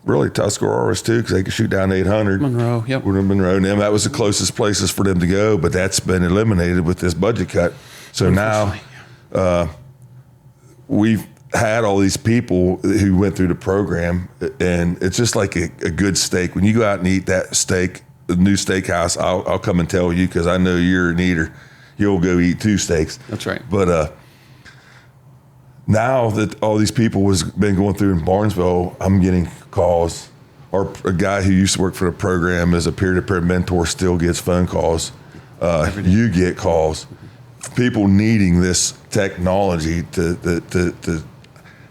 really Tuscarora was too, because they could shoot down 800. Monroe, yep. Monroe, and them. That was the closest places for them to go, but that's been eliminated with this budget cut. So now we've had all these people who went through the program, and it's just like a good steak. When you go out and eat that steak, the new steakhouse, I'll come and tell you, because I know you're an eater. You'll go eat 2 steaks. That's right. But now that all these people has been going through in Barnesville, I'm getting calls. Or a guy who used to work for the program as a peer-to-peer mentor still gets phone calls. You get calls. people needing this technology to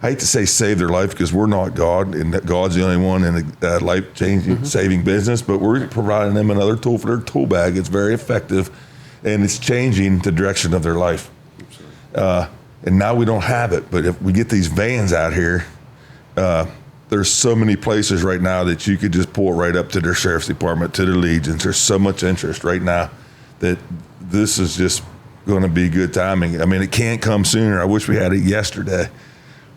I hate to say save their life because we're not God, and that God's the only one in a life-changing, saving business, but we're providing them another tool for their tool bag. It's very effective, and it's changing the direction of their life. And now we don't have it, but if we get these vans out here, there's so many places right now that you could just pull it right up to their sheriff's department, to their legions. There's so much interest right now that this is just going to be good timing. I mean, it can't come sooner. I wish we had it yesterday.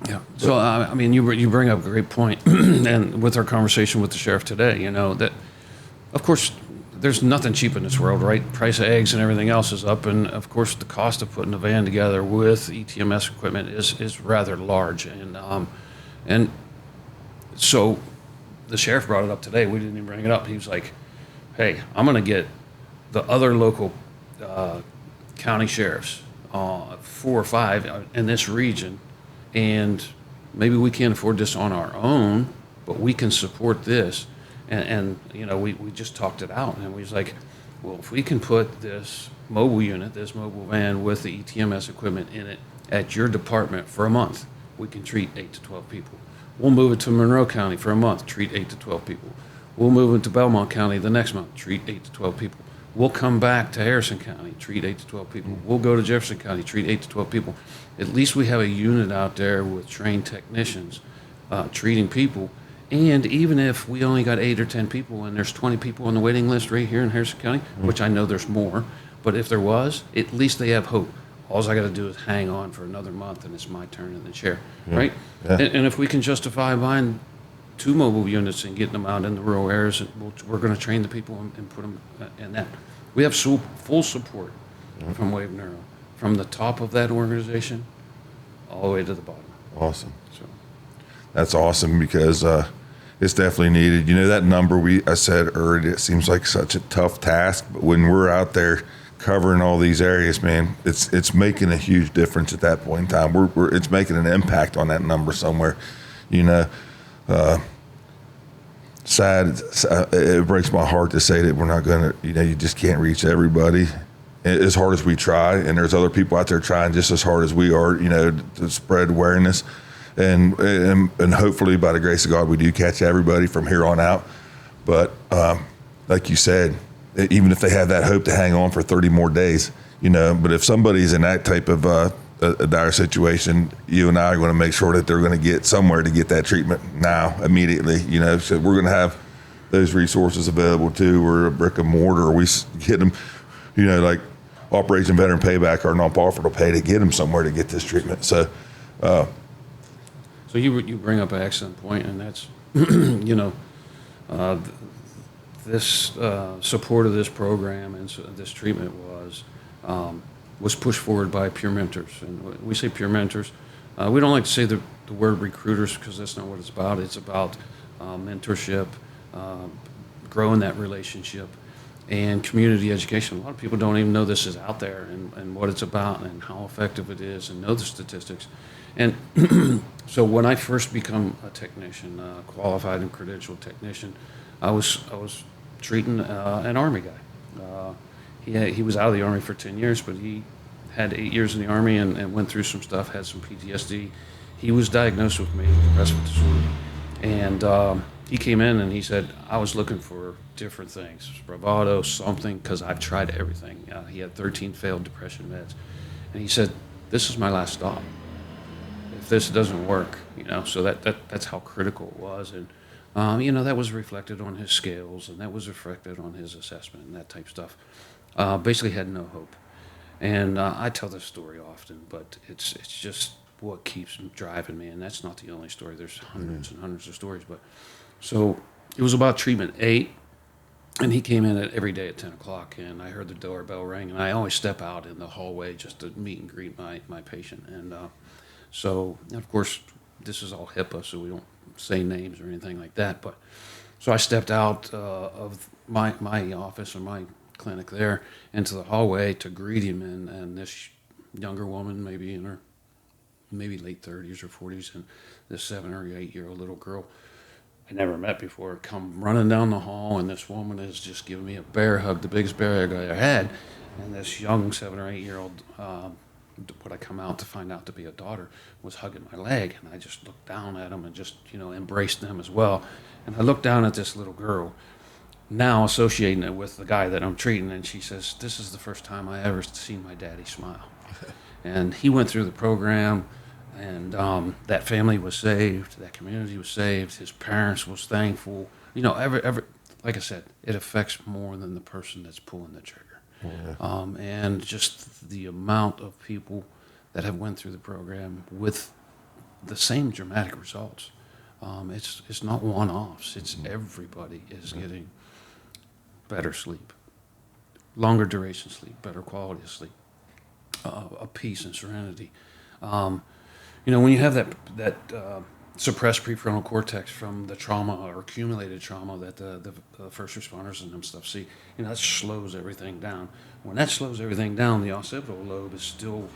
Yeah. So, I mean, you bring up a great point. And with our conversation with the sheriff today, that, of course, there's nothing cheap in this world, right? Price of eggs and everything else is up. And, of course, the cost of putting a van together with ETMS equipment is rather large. And so the sheriff brought it up today. We didn't even bring it up. He was like, hey, I'm going to get the other local county sheriffs, 4 or 5 in this region, and maybe we can't afford this on our own, but we can support this. And we just talked it out, and we was like, well, if we can put this mobile unit, this mobile van with the ETMS equipment in it at your department for a month, we can treat 8 to 12 people. We'll move it to Monroe County for a month, treat 8 to 12 people. We'll move it to Belmont County the next month, treat 8 to 12 people. We'll come back to Harrison County, treat 8 to 12 people. We'll go to Jefferson County, treat 8 to 12 people. At least we have a unit out there with trained technicians treating people. And even if we only got 8 or 10 people and there's 20 people on the waiting list right here in Harrison County, which I know there's more, but if there was, at least they have hope. All I got to do is hang on for another month and it's my turn in the chair, right? Yeah. And if we can justify buying 2 mobile units and getting them out in the rural areas, we're going to train the people and put them in that. We have full support from Wave Neuro, from the top of that organization all the way to the bottom. Awesome. So that's awesome because it's definitely needed. That number I said earlier, it seems like such a tough task, but when we're out there covering all these areas, man, it's making a huge difference at that point in time. It's making an impact on that number somewhere. Sad. It breaks my heart to say that we're not going to, you just can't reach everybody as hard as we try. And there's other people out there trying just as hard as we are, to spread awareness. And hopefully, by the grace of God, we do catch everybody from here on out. But like you said, even if they have that hope to hang on for 30 more days, but if somebody's in that type of a dire situation, you and I are going to make sure that they're going to get somewhere to get that treatment now, immediately. So we're going to have those resources available too. We're a brick and mortar, or we get them, like Operation Veteran Payback or non-profit will pay to get them somewhere to get this treatment. So, so you bring up an excellent point, and that's, this support of this program and this treatment was pushed forward by peer mentors. And we say peer mentors. We don't like to say the word recruiters because that's not what it's about. It's about mentorship, growing that relationship, and community education. A lot of people don't even know this is out there and what it's about and how effective it is and know the statistics. And so when I first become a technician, qualified and credentialed technician, I was treating an Army guy. He was out of the Army for 10 years, but he had 8 years in the Army and went through some stuff, had some PTSD. He was diagnosed with major depressive disorder. And he came in and he said, I was looking for different things, Spravato, something, because I've tried everything. He had 13 failed depression meds. And he said, this is my last stop. If this doesn't work, so that's how critical it was. And, that was reflected on his scales, and that was reflected on his assessment and that type of stuff. Basically had no hope. And I tell this story often, but it's just what keeps driving me, and that's not the only story. There's hundreds and hundreds of stories. But so it was about treatment 8, and he came in every day at 10 o'clock, and I heard the doorbell ring, and I always step out in the hallway just to meet and greet my patient. And so, of course, this is all HIPAA, so we don't say names or anything like that. But so I stepped out of my office or my clinic there into the hallway to greet him, and this younger woman, maybe in her late 30s or 40s, and this 7 or 8 year old little girl I never met before come running down the hall, and this woman is just giving me a bear hug, the biggest bear hug I ever had. And this young 7 or 8 year old, what I come out to find out to be a daughter, was hugging my leg, and I just looked down at him and just, embraced them as well. And I looked down at this little girl, now associating it with the guy that I'm treating, and she says, "This is the first time I ever seen my daddy smile." And he went through the program, and that family was saved, that community was saved, his parents was thankful. Every like I said, it affects more than the person that's pulling the trigger. Yeah. And just the amount of people that have went through the program with the same dramatic results. It's not one-offs. It's everybody is getting better sleep, longer duration sleep, better quality of sleep, a peace and serenity. When you have that suppressed prefrontal cortex from the trauma or accumulated trauma that the first responders and them stuff see, that slows everything down. When that slows everything down, the occipital lobe is still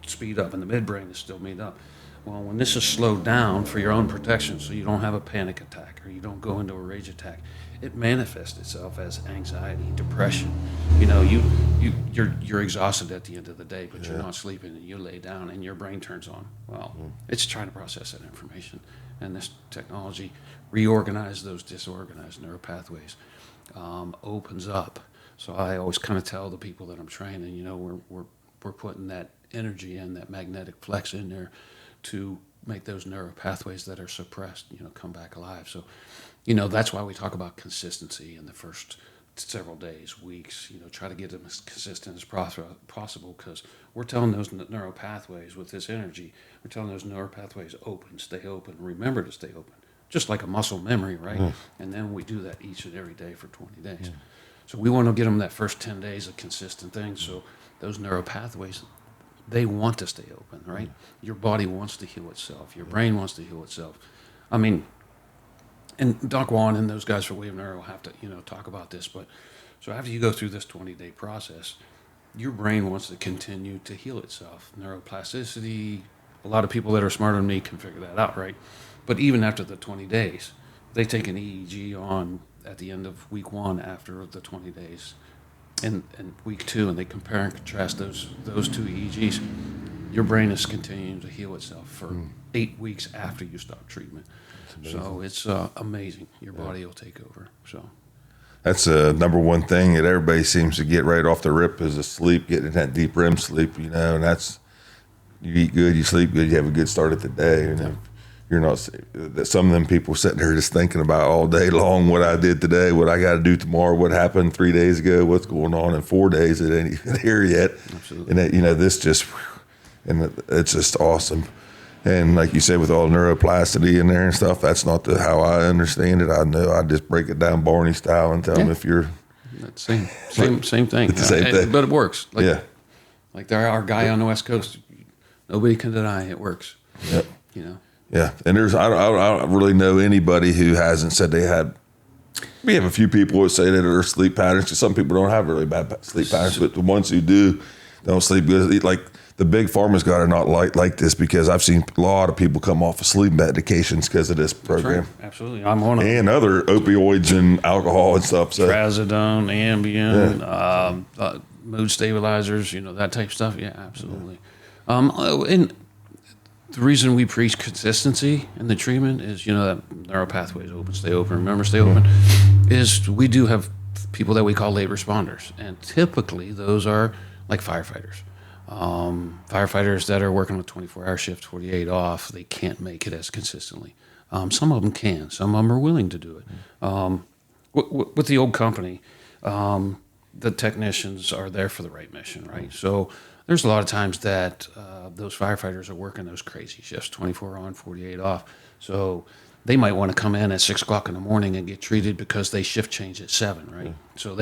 speed up and the midbrain is still made up. Well, when this is slowed down for your own protection, so you don't have a panic attack or you don't go into a rage attack, it manifests itself as anxiety, depression. You're exhausted at the end of the day, but you're not sleeping, and you lay down and your brain turns on. Well, it's trying to process that information, and this technology reorganizes those disorganized neural pathways, opens up. So I always kind of tell the people that I'm training, we're putting that energy in, that magnetic flex in there to make those neural pathways that are suppressed, come back alive. So, that's why we talk about consistency in the first several days, weeks, try to get them as consistent as possible, because we're telling those neural pathways with this energy, we're telling those neural pathways stay open, remember to stay open, just like a muscle memory, right? And then we do that each and every day for 20 days. So we want to get them that first 10 days of consistent things. So those neural pathways, they want to stay open, right? Your body wants to heal itself. Your brain wants to heal itself. I mean, and Doc Juan and those guys for Wave Neuro have to, talk about this. But so after you go through this 20-day process, your brain wants to continue to heal itself. Neuroplasticity, a lot of people that are smarter than me can figure that out, right? But even after the 20 days, they take an EEG on at the end of week 1 after the 20 days. And week 2, and they compare and contrast those 2 EEGs. Your brain is continuing to heal itself for 8 weeks after you stop treatment. So it's amazing. Your body will take over. So that's the number one thing that everybody seems to get right off the rip is the sleep, getting that deep REM sleep. And that's, you eat good, you sleep good, you have a good start at the day. And you're not, some of them people sitting there just thinking about all day long what I did today, what I got to do tomorrow, what happened 3 days ago, what's going on in 4 days. It ain't even here yet. Absolutely. And that, this just, and it's just awesome. And like you said, with all the neuroplasticity in there and stuff, that's not how I understand it. I know I just break it down Barney style and tell them if you're. That's same thing. It's the same thing. But it works. Like there, our guy on the West Coast, nobody can deny it works. Yep. Yeah, and I don't really know anybody who hasn't said they had. We have a few people who say that their sleep patterns, because some people don't have really bad sleep patterns, but the ones who do don't sleep good. Like the big pharma's got to not like this, because I've seen a lot of people come off of sleep medications because of this program. Right. Absolutely, I'm on it. And other opioids and alcohol and stuff. So Trazodone, Ambien, mood stabilizers, that type of stuff. Yeah, absolutely. And the reason we preach consistency in the treatment is, that neural pathways stay open, remember, stay open, is we do have people that we call late responders. And typically those are like firefighters. Firefighters that are working with 24-hour shifts, 48 off, they can't make it as consistently. Some of them can. Some of them are willing to do it. With the old company, the technicians are there for the right mission, right? So there's a lot of times that those firefighters are working those crazy shifts, 24 on, 48 off. So they might want to come in at 6 o'clock in the morning and get treated because they shift change at 7, right? So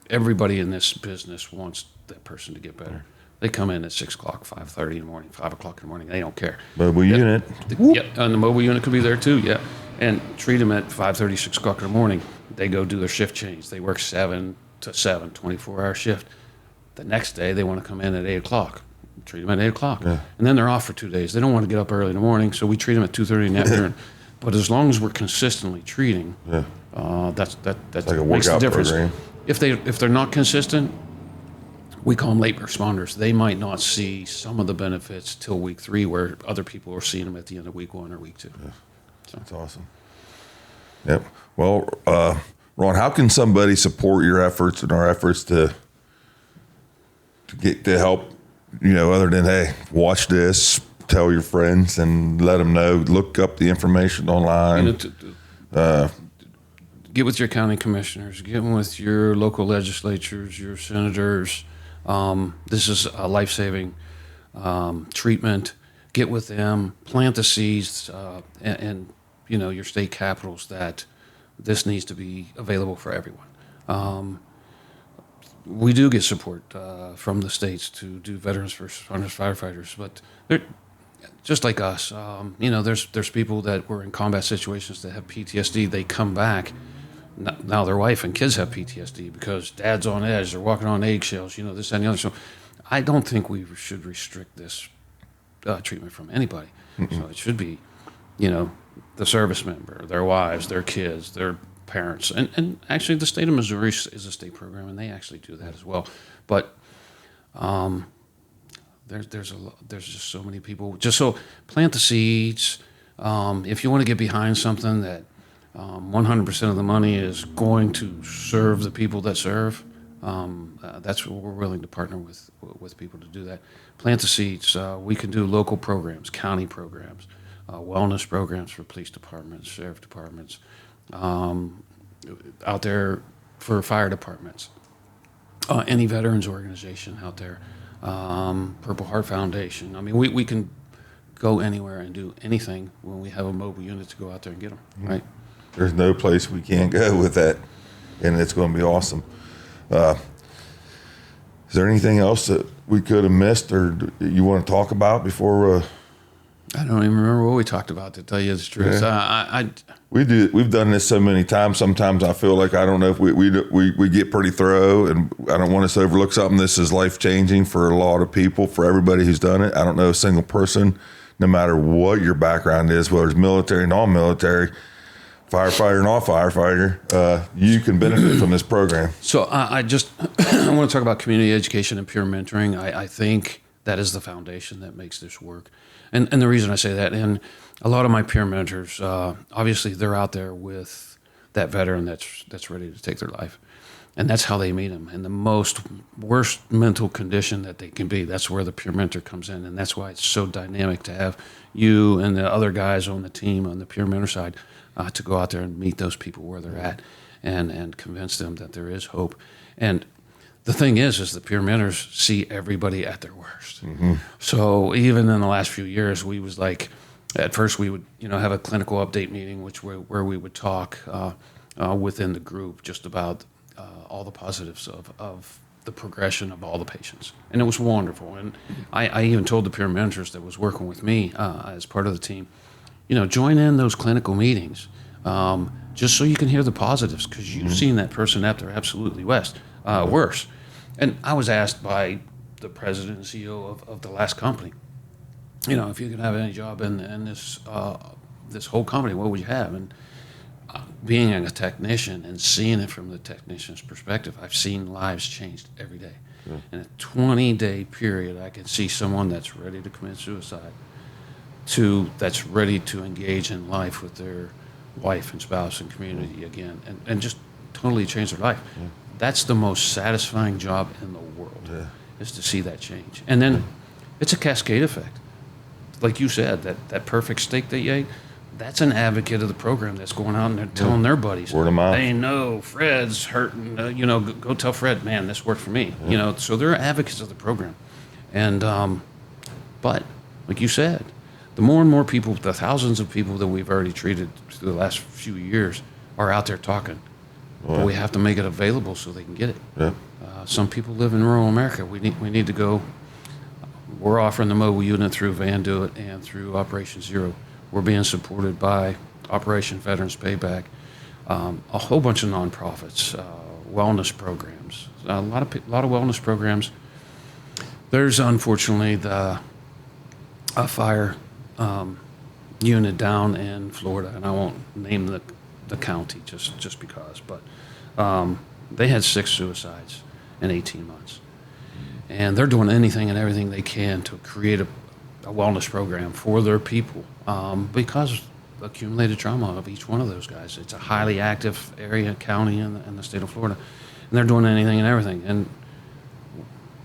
everybody in this business wants that person to get better. They come in at 6 o'clock, 5:30 in the morning, 5 o'clock in the morning. They don't care. Mobile unit. Yeah, and the mobile unit could be there too, yeah. And treat them at 5:30, 6 o'clock in the morning. They go do their shift change. They work 7 to 7, 24-hour shift. The next day, they want to come in at 8 o'clock. Treat them at 8 o'clock. Yeah. And then they're off for 2 days. They don't want to get up early in the morning, so we treat them at 2:30 in the afternoon. But as long as we're consistently treating, that like a makes the workout difference. program. If they're not consistent, we call them late responders. They might not see some of the benefits till week 3, where other people are seeing them at the end of week 1 or week 2. Yeah. So. That's awesome. Yep. Well, Ron, how can somebody support your efforts and our efforts to get to help? Other than, hey, watch this, tell your friends, and let them know. Look up the information online. Get with your county commissioners. Get with your local legislatures, your senators. This is a life-saving treatment. Get with them. Plant the seeds, and your state capitals that this needs to be available for everyone. We do get support from the states to do veterans, first responders, firefighters, but they're just like us. There's people that were in combat situations that have PTSD. They come back. Now their wife and kids have PTSD because dad's on edge. They're walking on eggshells. This, that, and the other. So I don't think we should restrict this treatment from anybody. Mm-mm. So it should be, the service member, their wives, their kids, their parents, and actually the state of Missouri is a state program, and they actually do that as well. But there's just so many people. Just so plant the seeds. If you want to get behind something that 100% of the money is going to serve the people that serve, that's what we're willing to partner with people to do that. Plant the seeds. We can do local programs, county programs, wellness programs for police departments, sheriff departments, out there for fire departments, any veterans organization out there, Purple Heart Foundation. I mean, we can go anywhere and do anything when we have a mobile unit to go out there and get them, right? There's no place we can't go with that, and it's going to be awesome. Is there anything else that we could have missed or you want to talk about before? I don't even remember what we talked about, to tell you the truth. Yeah. We've done this so many times. Sometimes I feel like I don't know if we get pretty thorough, and I don't want us to overlook something. This is life changing for a lot of people, for everybody who's done it. I don't know a single person, no matter what your background is, whether it's military, non-military, firefighter, non-firefighter, you can benefit from this program. So I want to talk about community education and peer mentoring. I think that is the foundation that makes this work. And the reason I say that, and a lot of my peer mentors, obviously they're out there with that veteran that's ready to take their life. And that's how they meet them. In the most worst mental condition that they can be, that's where the peer mentor comes in. And that's why it's so dynamic to have you and the other guys on the team on the peer mentor side to go out there and meet those people where they're at and convince them that there is hope. And the thing is the peer mentors see everybody at their worst. Mm-hmm. So even in the last few years, we was like, at first we would, have a clinical update meeting, where we would talk within the group just about all the positives of the progression of all the patients. And it was wonderful. And I even told the peer mentors that was working with me as part of the team, join in those clinical meetings just so you can hear the positives, because you've seen that person at their absolutely worse. And I was asked by the president and CEO of the last company, if you could have any job in this whole company, what would you have? And being a technician and seeing it from the technician's perspective, I've seen lives changed every day. Yeah. In a 20-day period, I can see someone that's ready to commit suicide to that's ready to engage in life with their wife and spouse and community again, and just totally change their life. Yeah. That's the most satisfying job in the world, is to see that change. And then it's a cascade effect. Like you said, that perfect steak that you ate, that's an advocate of the program that's going out and they're telling their buddies. Word of mouth. Hey, no, Fred's hurting. Go tell Fred, man, this worked for me. Yeah. So they're advocates of the program. And, but like you said, the more and more people, the thousands of people that we've already treated through the last few years are out there talking. But we have to make it available so they can get it. Yeah. Some people live in rural America. We need to go. We're offering the mobile unit through Van Do It and through Operation Zero. We're being supported by Operation Veterans Payback, a whole bunch of nonprofits, wellness programs, a lot of wellness programs. There's unfortunately a fire unit down in Florida, and I won't name the county just because, but they had 6 suicides in 18 months. and they're doing anything and everything they can to create a wellness program for their people, because accumulated trauma of each one of those guys. It's a highly active area, county in the state of Florida, and they're doing anything and everything. And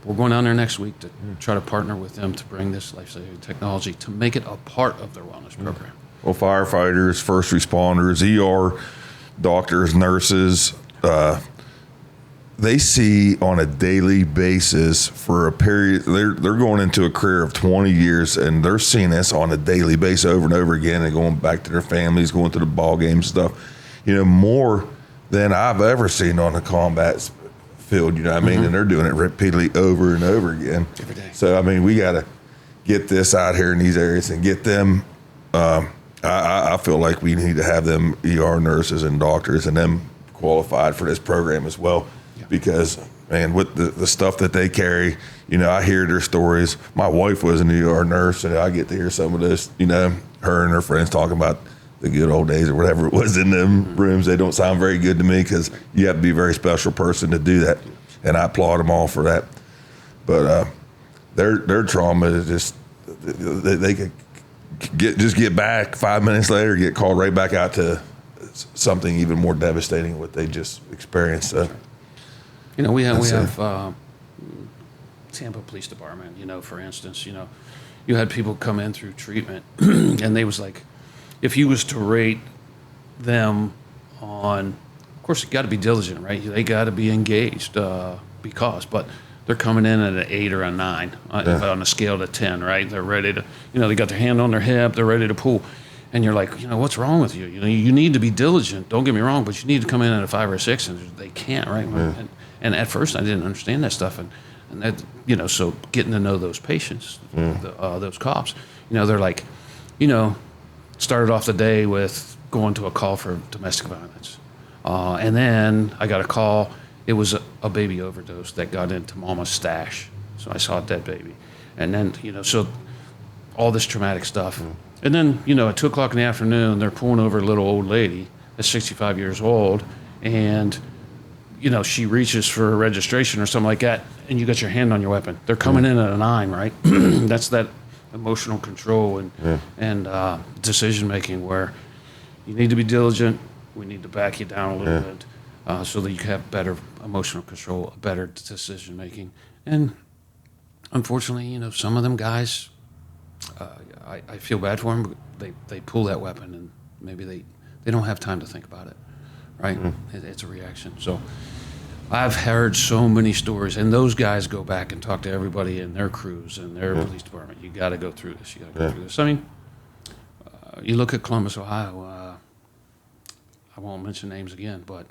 we're going down there next week to try to partner with them to bring this life-saving technology to make it a part of their wellness program. Well, firefighters, first responders, ER doctors, nurses, they see on a daily basis for a period. They're going into a career of 20 years, and they're seeing this on a daily basis over and over again, and going back to their families, going to the ball game stuff. More than I've ever seen on the combat field. You know what I mean? And they're doing it repeatedly over and over again. Every day. So I mean, we got to get this out here in these areas and get them. I feel like we need to have them ER nurses and doctors and them qualified for this program as well. Because, man, with the stuff that they carry, I hear their stories. My wife was an ER nurse, and I get to hear some of this, her and her friends talking about the good old days or whatever it was in them rooms. They don't sound very good to me, because you have to be a very special person to do that. And I applaud them all for that. But their trauma is just, they could get back 5 minutes later, get called right back out to something even more devastating than what they just experienced. So. We have Tampa Police Department, for instance, you had people come in through treatment and they was like, if you was to rate them on, of course, you got to be diligent, right? They got to be engaged but they're coming in at an 8 or a 9 on a scale to 10, right? They're ready to, they got their hand on their hip, they're ready to pull. And you're like, what's wrong with you? You need to be diligent. Don't get me wrong, but you need to come in at a 5 or a 6, and they can't, right? Yeah. And at first, I didn't understand that stuff, and that, so getting to know those patients, those cops, they're like, started off the day with going to a call for domestic violence, and then I got a call. It was a baby overdose that got into Mama's stash, so I saw a dead baby, and then so all this traumatic stuff. And then, at 2 o'clock in the afternoon, they're pulling over a little old lady that's 65 years old, and, she reaches for a registration or something like that, and you got your hand on your weapon. They're coming in at a 9, right? That's that emotional control and decision-making where you need to be diligent. We need to back you down a little bit so that you can have better emotional control, better decision-making. And unfortunately, some of them guys... I feel bad for them. They pull that weapon, and maybe they don't have time to think about it, right? It's a reaction. So I've heard so many stories, and those guys go back and talk to everybody in their crews and their police department. You got to go through this. You got to go through this. I mean, you look at Columbus, Ohio. I won't mention names again, but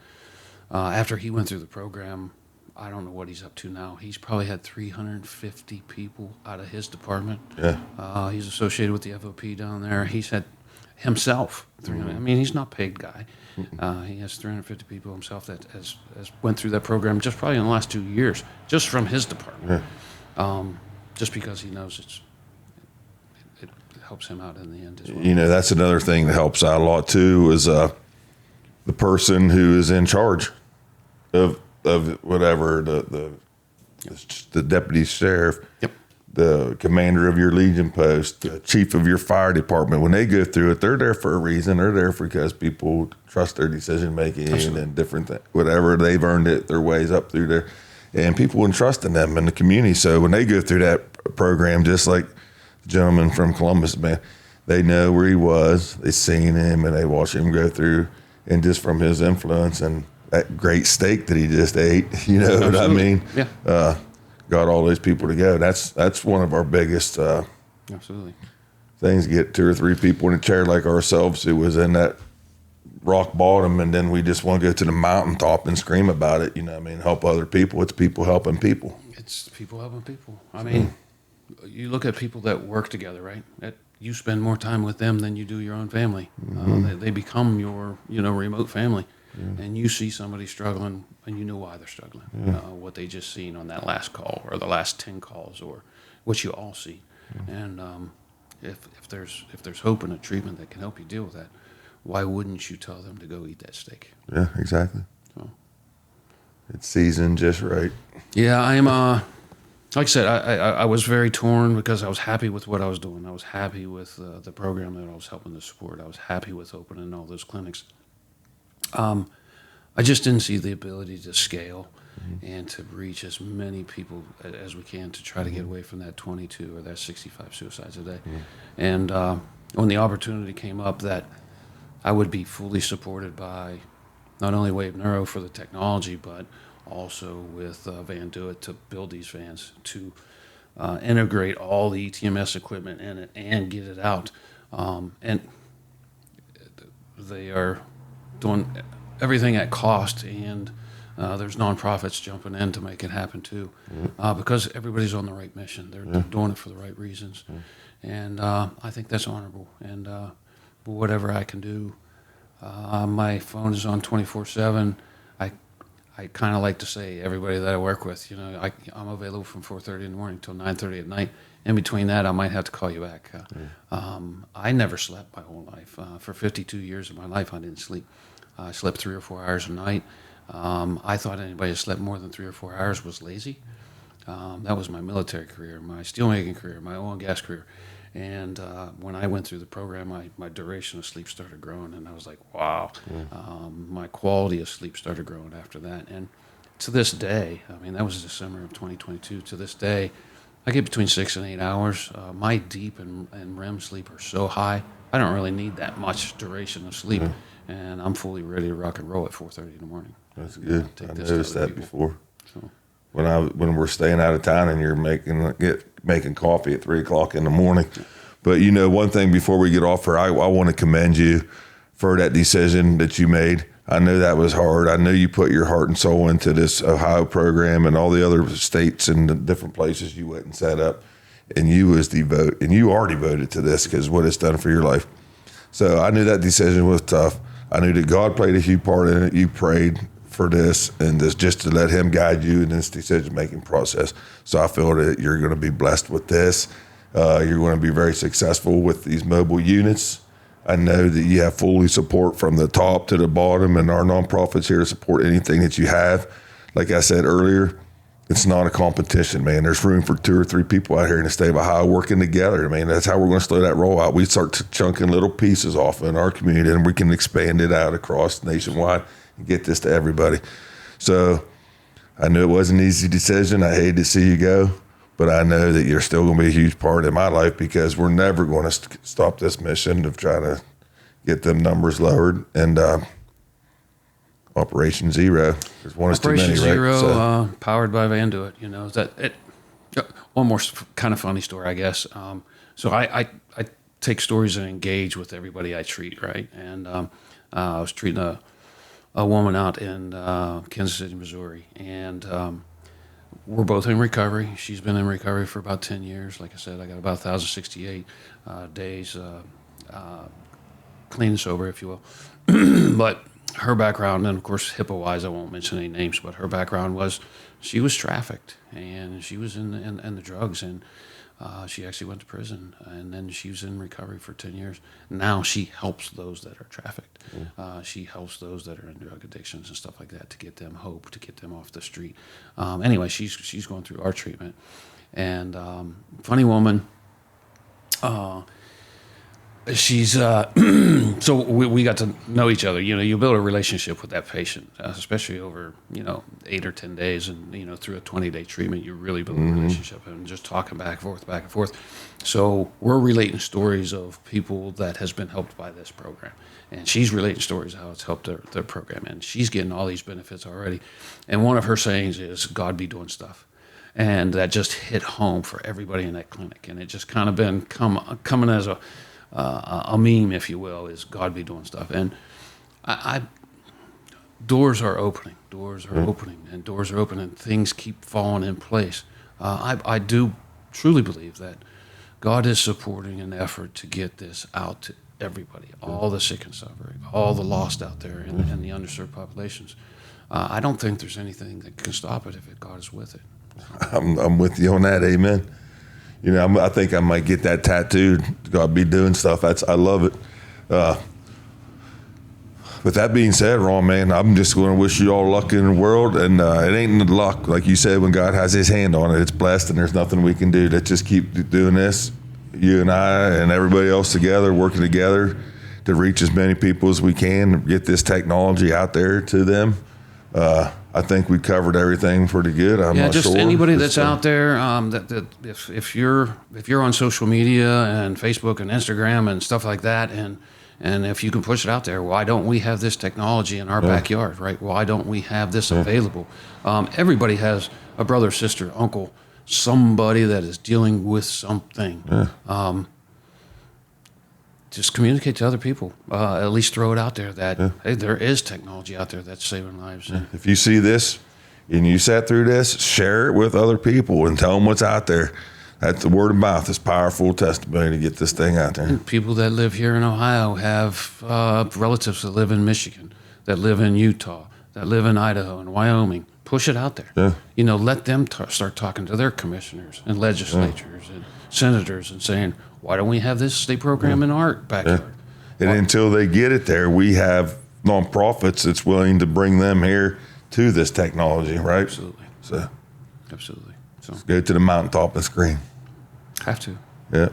after he went through the program, I don't know what he's up to now. He's probably had 350 people out of his department. Yeah. He's associated with the FOP down there. He's had himself 300. I mean, he's not a paid guy. He has 350 people himself that has went through that program just probably in the last 2 years, just from his department. Just because he knows it helps him out in the end as well. That's another thing that helps out a lot too, is the person who is in charge of whatever, the deputy sheriff, the commander of your Legion post, the chief of your fire department. When they go through it, they're there for a reason. They're there because people trust their decision making and different things. Whatever, they've earned it their ways up through there, and people entrust in them in the community. So when they go through that program, just like the gentleman from Columbus, man, they know where he was. They've seen him, and they watch him go through, and just from his influence and that great steak that he just ate, what I mean? Yeah. Got all those people to go. That's one of our biggest absolutely things. Get 2 or 3 people in a chair like ourselves who was in that rock bottom, and then we just want to go to the mountaintop and scream about it. Help other people. It's people helping people. It's people helping people. I mean, you look at people that work together, right? You spend more time with them than you do your own family. They become your, remote family. And you see somebody struggling, and you know why they're struggling. What they just seen on that last call, or the last 10 calls, or what you all see. And if there's hope and a treatment that can help you deal with that, why wouldn't you tell them to go eat that steak? Yeah, exactly. So. It's seasoned just right. Yeah, like I said, I was very torn because I was happy with what I was doing. I was happy with the program that I was helping to support. I was happy with opening all those clinics. I just didn't see the ability to scale and to reach as many people as we can to try to get away from that 22 or that 65 suicides a day. And when the opportunity came up that I would be fully supported by not only Wave Neuro for the technology, but also with Van Duit to build these vans, to integrate all the ETMS equipment in it and get it out. And they are doing everything at cost, and there's nonprofits jumping in to make it happen too, because everybody's on the right mission. They're doing it for the right reasons, and I think that's honorable. And whatever I can do, my phone is on 24/7. I kind of like to say everybody that I work with, you know, I'm available from 4:30 in the morning till 9:30 at night. In between that, I might have to call you back. I never slept my whole life. For 52 years of my life, I didn't sleep. I slept 3 or 4 hours a night. I thought anybody who slept more than 3 or 4 hours was lazy. That was my military career, my steelmaking career, my oil and gas career. And when I went through the program, my duration of sleep started growing, and I was like, wow. My quality of sleep started growing after that. And to this day, I mean, that was December of 2022. To this day, I get between 6 and 8 hours. My deep and REM sleep are so high, I don't really need that much duration of sleep. And I'm fully ready to rock and roll at 4:30 in the morning. That's good. I noticed that people. before. So. When we're staying out of town and you're making coffee at 3 o'clock in the morning. But you know, one thing before we get off here, I want to commend you for that decision that you made. I know that was hard. I know you put your heart and soul into this Ohio program and all the other states and the different places you went and set up. And you was the vote, and you already voted to this because what it's done for your life. So I knew that decision was tough. I knew that God played a huge part in it. You prayed for this and this just to let him guide you in this decision-making process. So I feel that you're going to be blessed with this. You're going to be very successful with these mobile units. I know that you have fully support from the top to the bottom, and our nonprofits here to support anything that you have. Like I said earlier, it's not a competition, man. There's room for 2 or 3 people out here in the state of Ohio working together. I mean, that's how we're going to slow that rollout. We start chunking little pieces off in our community, and we can expand it out across nationwide and get this to everybody. So I knew it wasn't an easy decision. I hated to see you go, but I know that you're still going to be a huge part in my life because we're never going to stop this mission of trying to get them numbers lowered. And Operation Zero. There's one is too many, right? Operation Zero, powered by Van Duit. You know, one more kind of funny story, I guess. So I take stories and engage with everybody I treat, right? And I was treating a woman out in Kansas City, Missouri, and we're both in recovery. She's been in recovery for about 10 years. Like I said, I got about 1,068 days clean and sober, if you will. But her background, and of course, HIPAA-wise, I won't mention any names, but her background was she was trafficked, and she was in the drugs, and she actually went to prison, and then she was in recovery for 10 years. Now she helps those that are trafficked. She helps those that are in drug addictions and stuff like that to get them hope, to get them off the street. Anyway, she's going through our treatment, and funny woman. She's so we got to know each other. You know, you build a relationship with that patient, especially over 8 or 10 days, and through a 20-day treatment, you really build a relationship and just talking back and forth. So we're relating stories of people that has been helped by this program, and she's relating stories of how it's helped their program, and she's getting all these benefits already. And one of her sayings is, "God be doing stuff." And that just hit home for everybody in that clinic, and it just kind of been coming as a meme, if you will, is God be doing stuff. And doors are opening, and things keep falling in place. I do truly believe that God is supporting an effort to get this out to everybody, all the sick and suffering, all the lost out there in the underserved populations. I don't think there's anything that can stop it if God is with it. I'm with you on that. Amen. I think I might get that tattooed. God be doing stuff. I love it. with that being said, Ron, man, I'm just going to wish you all luck in the world. And it ain't luck. Like you said, when God has his hand on it, it's blessed, and there's nothing we can do. Let's just keep doing this, you and I and everybody else together, working together to reach as many people as we can, get this technology out there to them. I think we covered everything pretty good. I'm not just sure. Anybody that's out there, that if you're on social media and Facebook and Instagram and stuff like that, and if you can push it out there, why don't we have this technology in our backyard, right? Why don't we have this available? Everybody has a brother, sister, uncle, somebody that is dealing with something. Just communicate to other people. At least throw it out there that, hey, there is technology out there that's saving lives. If you see this and you sat through this, share it with other people and tell them what's out there. That's the word of mouth is powerful testimony to get this thing out there. And people that live here in Ohio have relatives that live in Michigan, that live in Utah, that live in Idaho and Wyoming. Push it out there. Yeah. You know, let them start talking to their commissioners and legislators and senators and saying, why don't we have this state program in our backyard? And until they get it there, we have nonprofits that's willing to bring them here to this technology, right? Absolutely. So Absolutely. So go to the mountaintop and scream. have to. Yeah.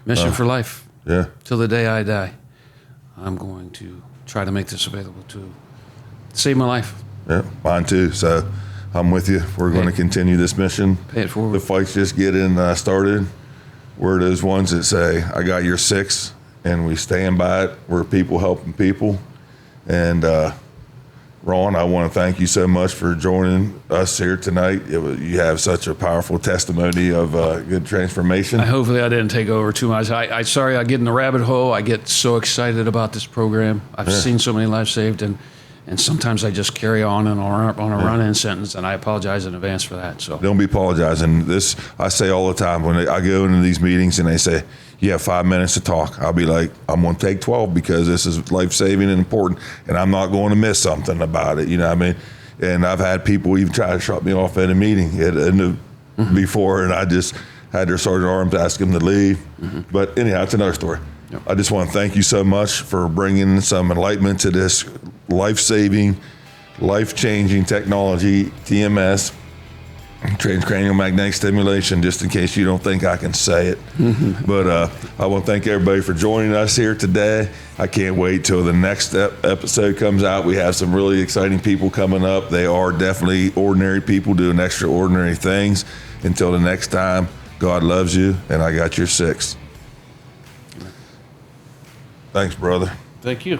Mission for life. Yeah. Till the day I die. I'm going to try to make this available to save my life. Yeah. Mine too. So I'm with you. We're going to continue this mission. Pay it forward. The fight's just getting started. We're those ones that say, I got your six, and we stand by it. We're people helping people. And Ron, I want to thank you so much for joining us here tonight. You have such a powerful testimony of good transformation. Hopefully I didn't take over too much. I sorry I get in the rabbit hole. I get so excited about this program. I've seen so many lives saved, and sometimes I just carry on and on a run-in sentence, and I apologize in advance for that. So don't be apologizing. This I say all the time when I go into these meetings and they say, you have 5 minutes to talk. I'll be like, I'm going to take 12 because this is life-saving and important, and I'm not going to miss something about it. You know what I mean? And I've had people even try to shut me off at a meeting before, and I just had their sergeant arms ask them to leave. But anyhow, it's another story. Yep. I just want to thank you so much for bringing some enlightenment to this life-saving, life-changing technology, TMS, transcranial magnetic stimulation, just in case you don't think I can say it. But I want to thank everybody for joining us here today. I can't wait till the next episode comes out. We have some really exciting people coming up. They are definitely ordinary people doing extraordinary things. Until the next time, God loves you, and I got your six. Thanks, brother. thank you.